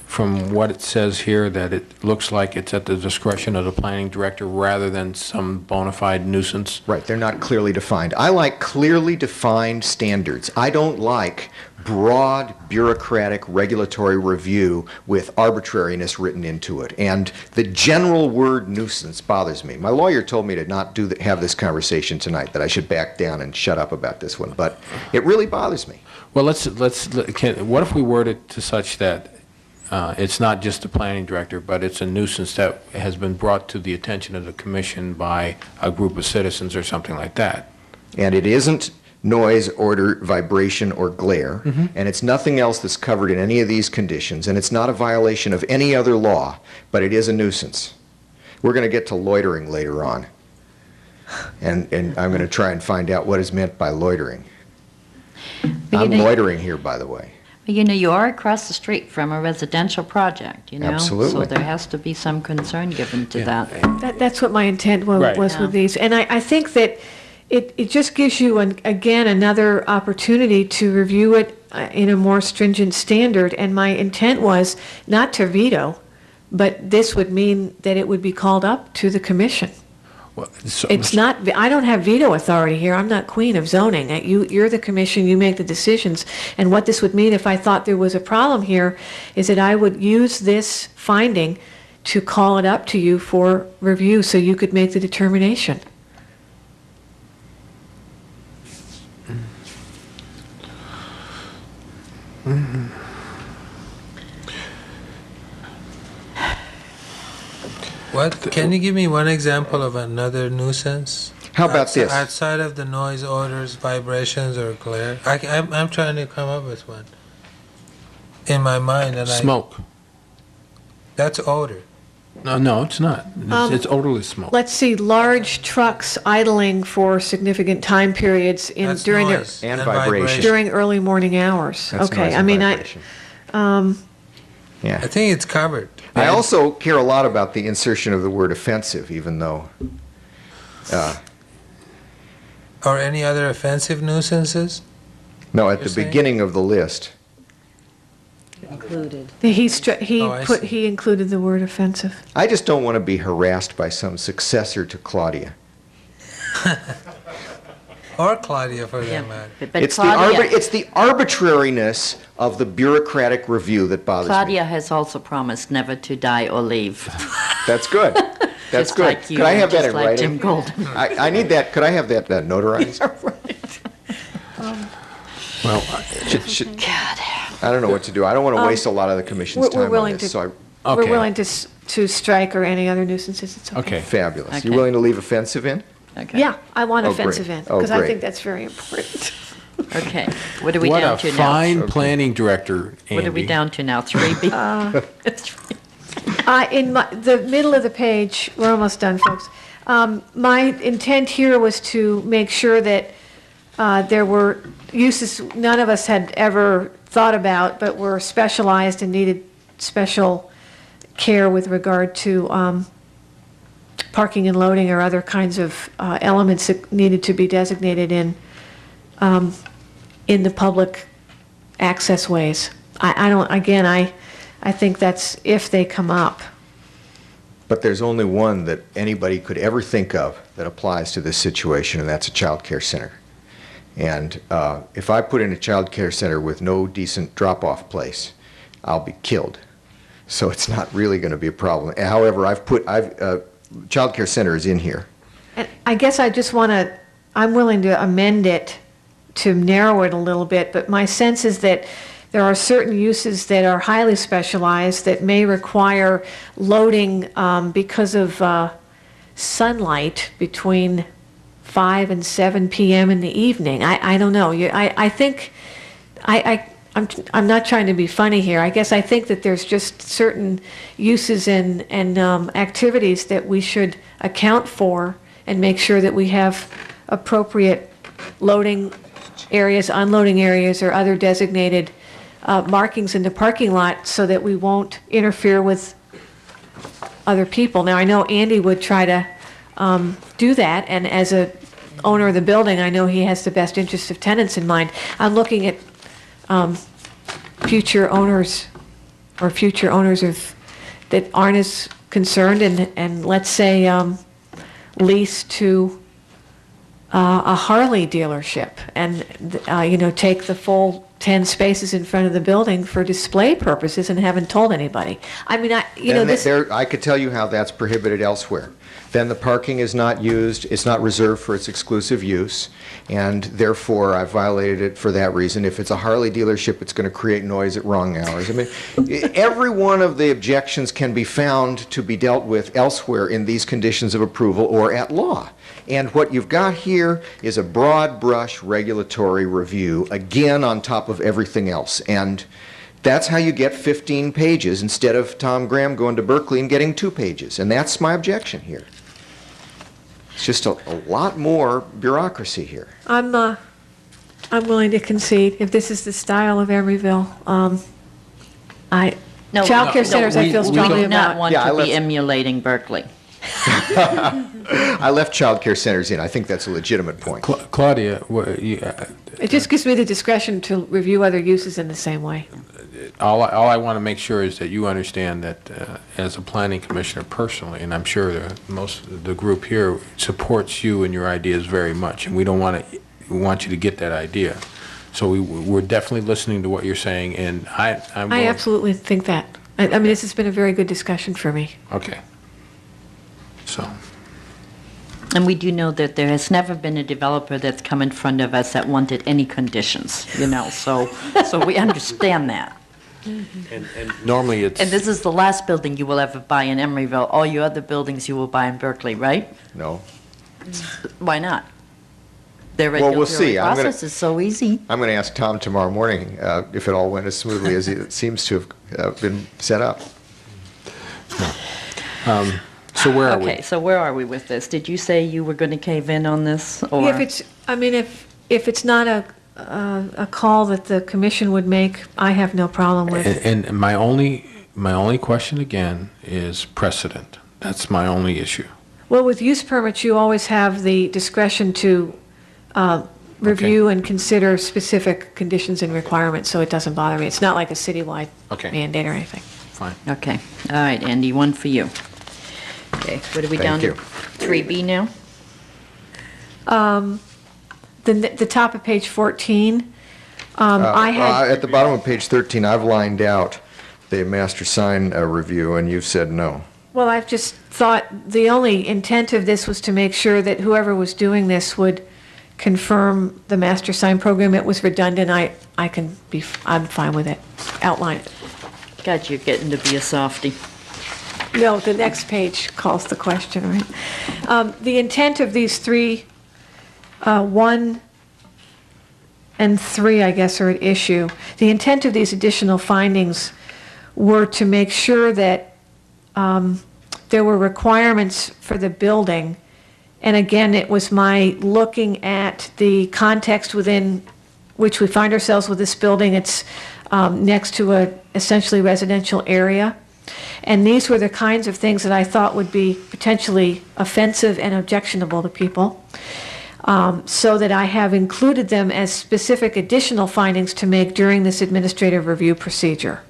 from what it says here, that it looks like it's at the discretion of the planning director rather than some bona fide nuisance? Right, they're not clearly defined. I like clearly defined standards. I don't like broad bureaucratic regulatory review with arbitrariness written into it. And the general word nuisance bothers me. My lawyer told me to not have this conversation tonight, that I should back down and shut up about this one, but it really bothers me. Well, what if we word it to such that it's not just the planning director, but it's a nuisance that has been brought to the attention of the commission by a group of citizens or something like that? And it isn't noise, odor, vibration, or glare, and it's nothing else that's covered in any of these conditions, and it's not a violation of any other law, but it is a nuisance. We're going to get to loitering later on, and I'm going to try and find out what is meant by loitering. I'm loitering here, by the way. You are across the street from a residential project, Absolutely. So there has to be some concern given to that. That's what my intent was Right. with these. And I think that it just gives you, again, another opportunity to review it in a more stringent standard. And my intent was not to veto, but this would mean that it would be called up to the commission. Well, so- It's not, I don't have veto authority here. I'm not queen of zoning. You're the commission, you make the decisions. And what this would mean if I thought there was a problem here is that I would use this finding to call it up to you for review so you could make the determination. Can you give me one example of another nuisance? How about this? Outside of the noise, odors, vibrations, or glare? I'm trying to come up with one in my mind. And Smoke. That's odor. No, it's not. It's odorless smoke. Let's see, large trucks idling for significant time periods That's during noise And vibration. during early morning hours. That's Okay, noise I and mean, vibration. I Yeah. think it's covered. I also care a lot about the insertion of the word offensive, even though, Or any other offensive nuisances? no, at You're the saying? beginning of the list. included. Oh, I see. He included the word offensive. I just don't want to be harassed by some successor to Claudia. Or Claudia, for that matter. But It's Claudia, it's the arbitrariness of the bureaucratic review that bothers me. Claudia has also promised never to die or leave. That's good. That's Just good. like you, Could I have that just in like writing? Jim Golden. I need that. Could I have that notarized? Well, I don't know what to do. I don't want to waste a lot of the commission's We're time on willing this. to, So we're willing to strike or any other nuisances. It's okay. okay. fabulous. Okay. You willing to leave offensive in? Okay. Yeah, I want Oh, offensive great. in, Oh, because I great. think that's very important. Okay. What are we What down a to now? fine planning director, Andy. What are we down to now? 3B? In the middle of the page, we're almost done, folks. My intent here was to make sure that there were uses none of us had ever thought about, but were specialized and needed special care with regard to parking and loading or other kinds of elements that needed to be designated in the public access ways. I think that's if they come up. But there's only one that anybody could ever think of that applies to this situation, and that's a child care center. And if I put in a child care center with no decent drop-off place, I'll be killed. So it's not really going to be a problem. However, child care center is in here. And I guess I'm willing to amend it to narrow it a little bit, but my sense is that there are certain uses that are highly specialized that may require loading because of sunlight between 5 and 7 p.m. in the evening. I don't know. I think I'm not trying to be funny here. I guess I think that there's just certain uses and activities that we should account for and make sure that we have appropriate loading areas, unloading areas, or other designated markings in the parking lot so that we won't interfere with other people. Now, I know Andy would try to do that, and as a owner of the building, I know he has the best interest of tenants in mind. I'm looking at future owners of that aren't as concerned and let's say lease to a Harley dealership and take the full 10 spaces in front of the building for display purposes and haven't told anybody. I mean, I could tell you how that's prohibited elsewhere. Then the parking is not used, it's not reserved for its exclusive use, and therefore I violated it for that reason. If it's a Harley dealership, it's going to create noise at wrong hours. I mean, every one of the objections can be found to be dealt with elsewhere in these conditions of approval or at law. And what you've got here is a broad brush regulatory review, again on top of everything else. And that's how you get 15 pages instead of Tom Graham going to Berkeley and getting 2 pages. And that's my objection here. It's just a lot more bureaucracy here. I'm willing to concede if this is the style of Emeryville. Child care centers I feel strongly We do not about. want to be emulating Berkeley. I left child care centers in. I think that's a legitimate point. Claudia, It just gives me the discretion to review other uses in the same way. all I want to make sure is that you understand that as a planning commissioner personally, and I'm sure most of the group here supports you and your ideas very much, and we want you to get that idea. So we're definitely listening to what you're saying, and I absolutely think that. I mean, this has been a very good discussion for me. Okay. So. And we do know that there has never been a developer that's come in front of us that wanted any conditions, so we understand that. And normally it's... And this is the last building you will ever buy in Emeryville. All your other buildings you will buy in Berkeley, right? No. Why not? Their Well, we'll see. regulatory process is so easy. I'm going to ask Tom tomorrow morning if it all went as smoothly as it seems to have been set up. So where are we? Okay, so where are we with this? Did you say you were going to cave in on this? Or? If it's not a call that the commission would make, I have no problem with it. And my only question again is precedent. That's my only issue. Well, with use permits, you always have the discretion to review and consider specific conditions and requirements, so it doesn't bother me. It's not like a citywide Okay. mandate or anything. Fine. Okay, all right, Andy, one for you. Okay, what are we down Thank to? you. 3B now? The top of page 14, I had, At the bottom of page 13, I've lined out the master sign review, and you've said no. well, I've just thought the only intent of this was to make sure that whoever was doing this would confirm the master sign program. It was redundant. I'm fine with it. Outline it. God, you're getting to be a softie. No, the next page calls the question, right? The intent of these three, 1 and 3, I guess, are at issue. The intent of these additional findings were to make sure that there were requirements for the building. And again, it was my looking at the context within which we find ourselves with this building. It's next to a essentially residential area. And these were the kinds of things that I thought would be potentially offensive and objectionable to people. So that I have included them as specific additional findings to make during this administrative review procedure.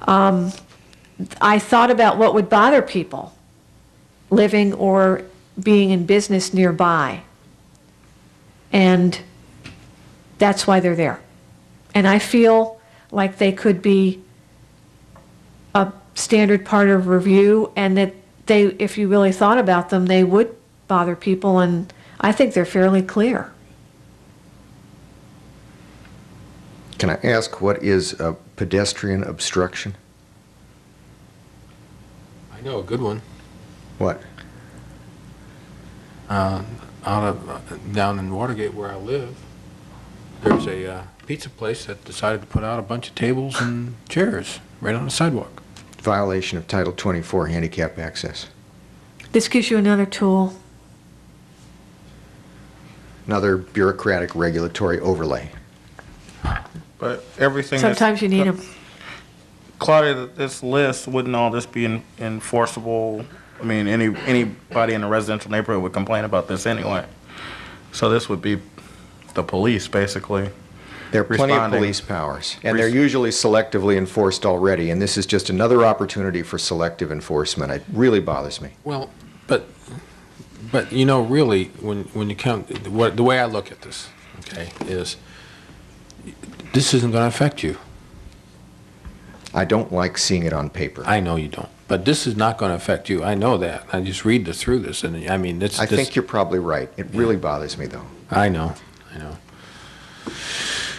I thought about what would bother people living or being in business nearby. And that's why they're there. And I feel like they could be a standard part of review, and that they, if you really thought about them, they would bother people, and I think they're fairly clear. Can I ask, what is a pedestrian obstruction? I know a good one. What? Down in Watergate where I live, there's a pizza place that decided to put out a bunch of tables and chairs right on the sidewalk. Violation of Title 24, handicap access. This gives you another tool. Another bureaucratic regulatory overlay. But everything that's- Sometimes you need them. Claudia, this list, wouldn't all this be enforceable? I mean, anybody in a residential neighborhood would complain about this anyway. So this would be the police, basically. There are plenty of responding. police powers, and they're usually selectively enforced already, and this is just another opportunity for selective enforcement. It really bothers me. Well, but you know, really, when you come, the way I look at this, okay, is this isn't going to affect you. I don't like seeing it on paper. I know you don't, but this is not going to affect you. I know that. I just read through this, and I mean, I think you're probably right. It really bothers me, though. I know.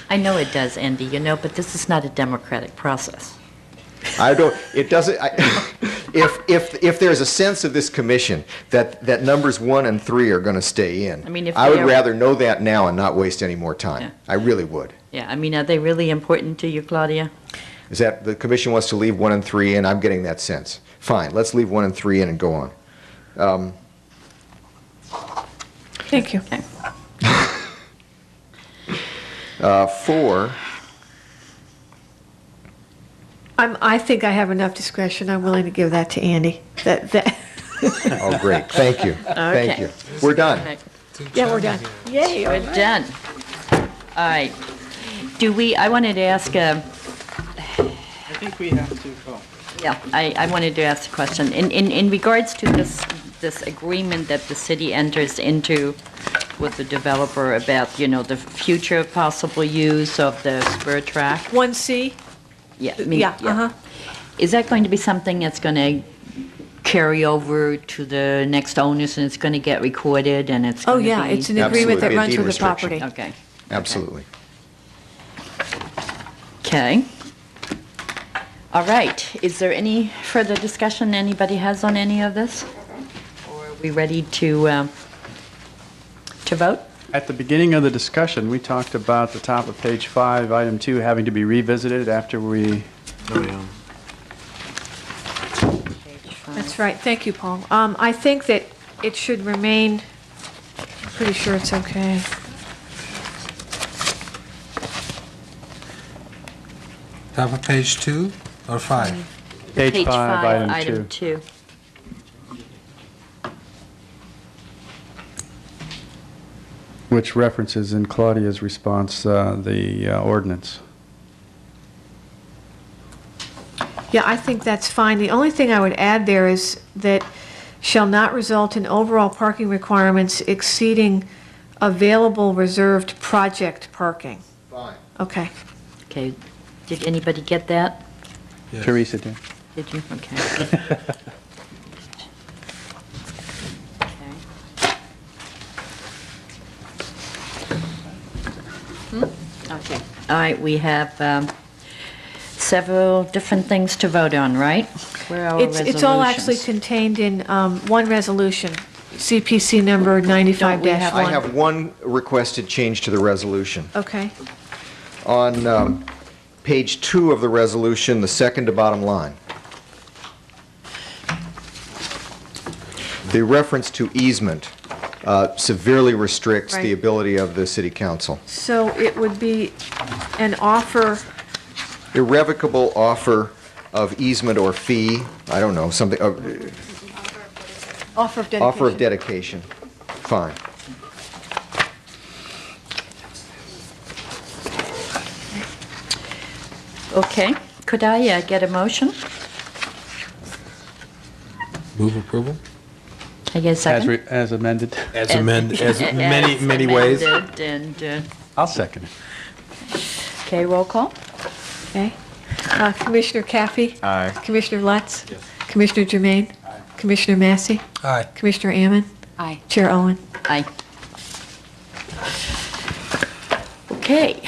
I know it does, Andy, you know, but this is not a democratic process. I don't, it doesn't, if there's a sense of this commission that numbers 1 and 3 are going to stay in, I mean, if I would they are- rather know that now and not waste any more time. Yeah. I really would. Yeah, I mean, are they really important to you, Claudia? Is that the commission wants to leave 1 and 3 in? I'm getting that sense. Fine, let's leave 1 and 3 in and go on. Thank you. Okay. 4, I think I have enough discretion. I'm willing to give that to Andy. oh, great, thank you, thank Okay. you. We're done. Yeah, we're done. Yay. We're done. All right. I wanted to ask I think we have to go. Yeah, I wanted to ask a question. In regards to this agreement that the city enters into with the developer about, you know, the future possible use of the spur track? 1C? Yeah. Yeah. Is that going to be something that's going to carry over to the next owners, and it's going to get recorded, and it's Oh, going to be... yeah, it's an agreement that Absolutely, a runs deed with the restriction. property. Okay. Absolutely. Okay. All right. Is there any further discussion anybody has on any of this? Or are we ready to vote? At the beginning of the discussion, we talked about the top of page 5, item 2, having to be revisited after we... That's right. Thank you, Paul. I think that it should remain, I'm pretty sure it's okay. Top of page 2 or 5? Page 5, item 2. 2. Which references in Claudia's response the ordinance. Yeah, I think that's fine. The only thing I would add there is that shall not result in overall parking requirements exceeding available reserved project parking. Fine. Okay. Okay, did anybody get that? Yes. Teresa did. Did you? Okay. Okay. All right, we have several different things to vote on, right? Where are our resolutions? It's all actually contained in one resolution, CPC number 95-1. I have one requested change to the resolution. Okay. On page 2 of the resolution, the second to bottom line. The reference to easement severely restricts the Right. ability of the city council. So it would be an offer, Irrevocable offer of easement or fee, I don't know, something, offer of dedication. offer of dedication. Fine. Okay, could I get a motion? Move approval? I get a second? As amended. As amended, as many ways. amended and, I'll second it. okay, roll call? Okay. Commissioner Caffey? Aye. Commissioner Lutz? Yes. Commissioner Jermaine? Commissioner Massey? Aye. Commissioner Ammon? Aye. Chair Owen? Aye. Okay,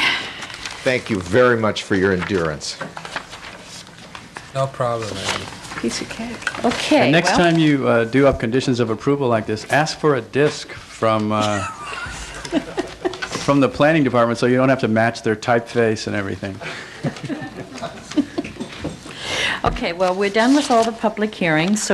Thank you very much for your endurance. No problem, Andy. Piece of cake. okay. And next well, time you do up conditions of approval like this, ask for a disc from from the planning department so you don't have to match their typeface and everything. Okay, well, we're done with all the public hearings, so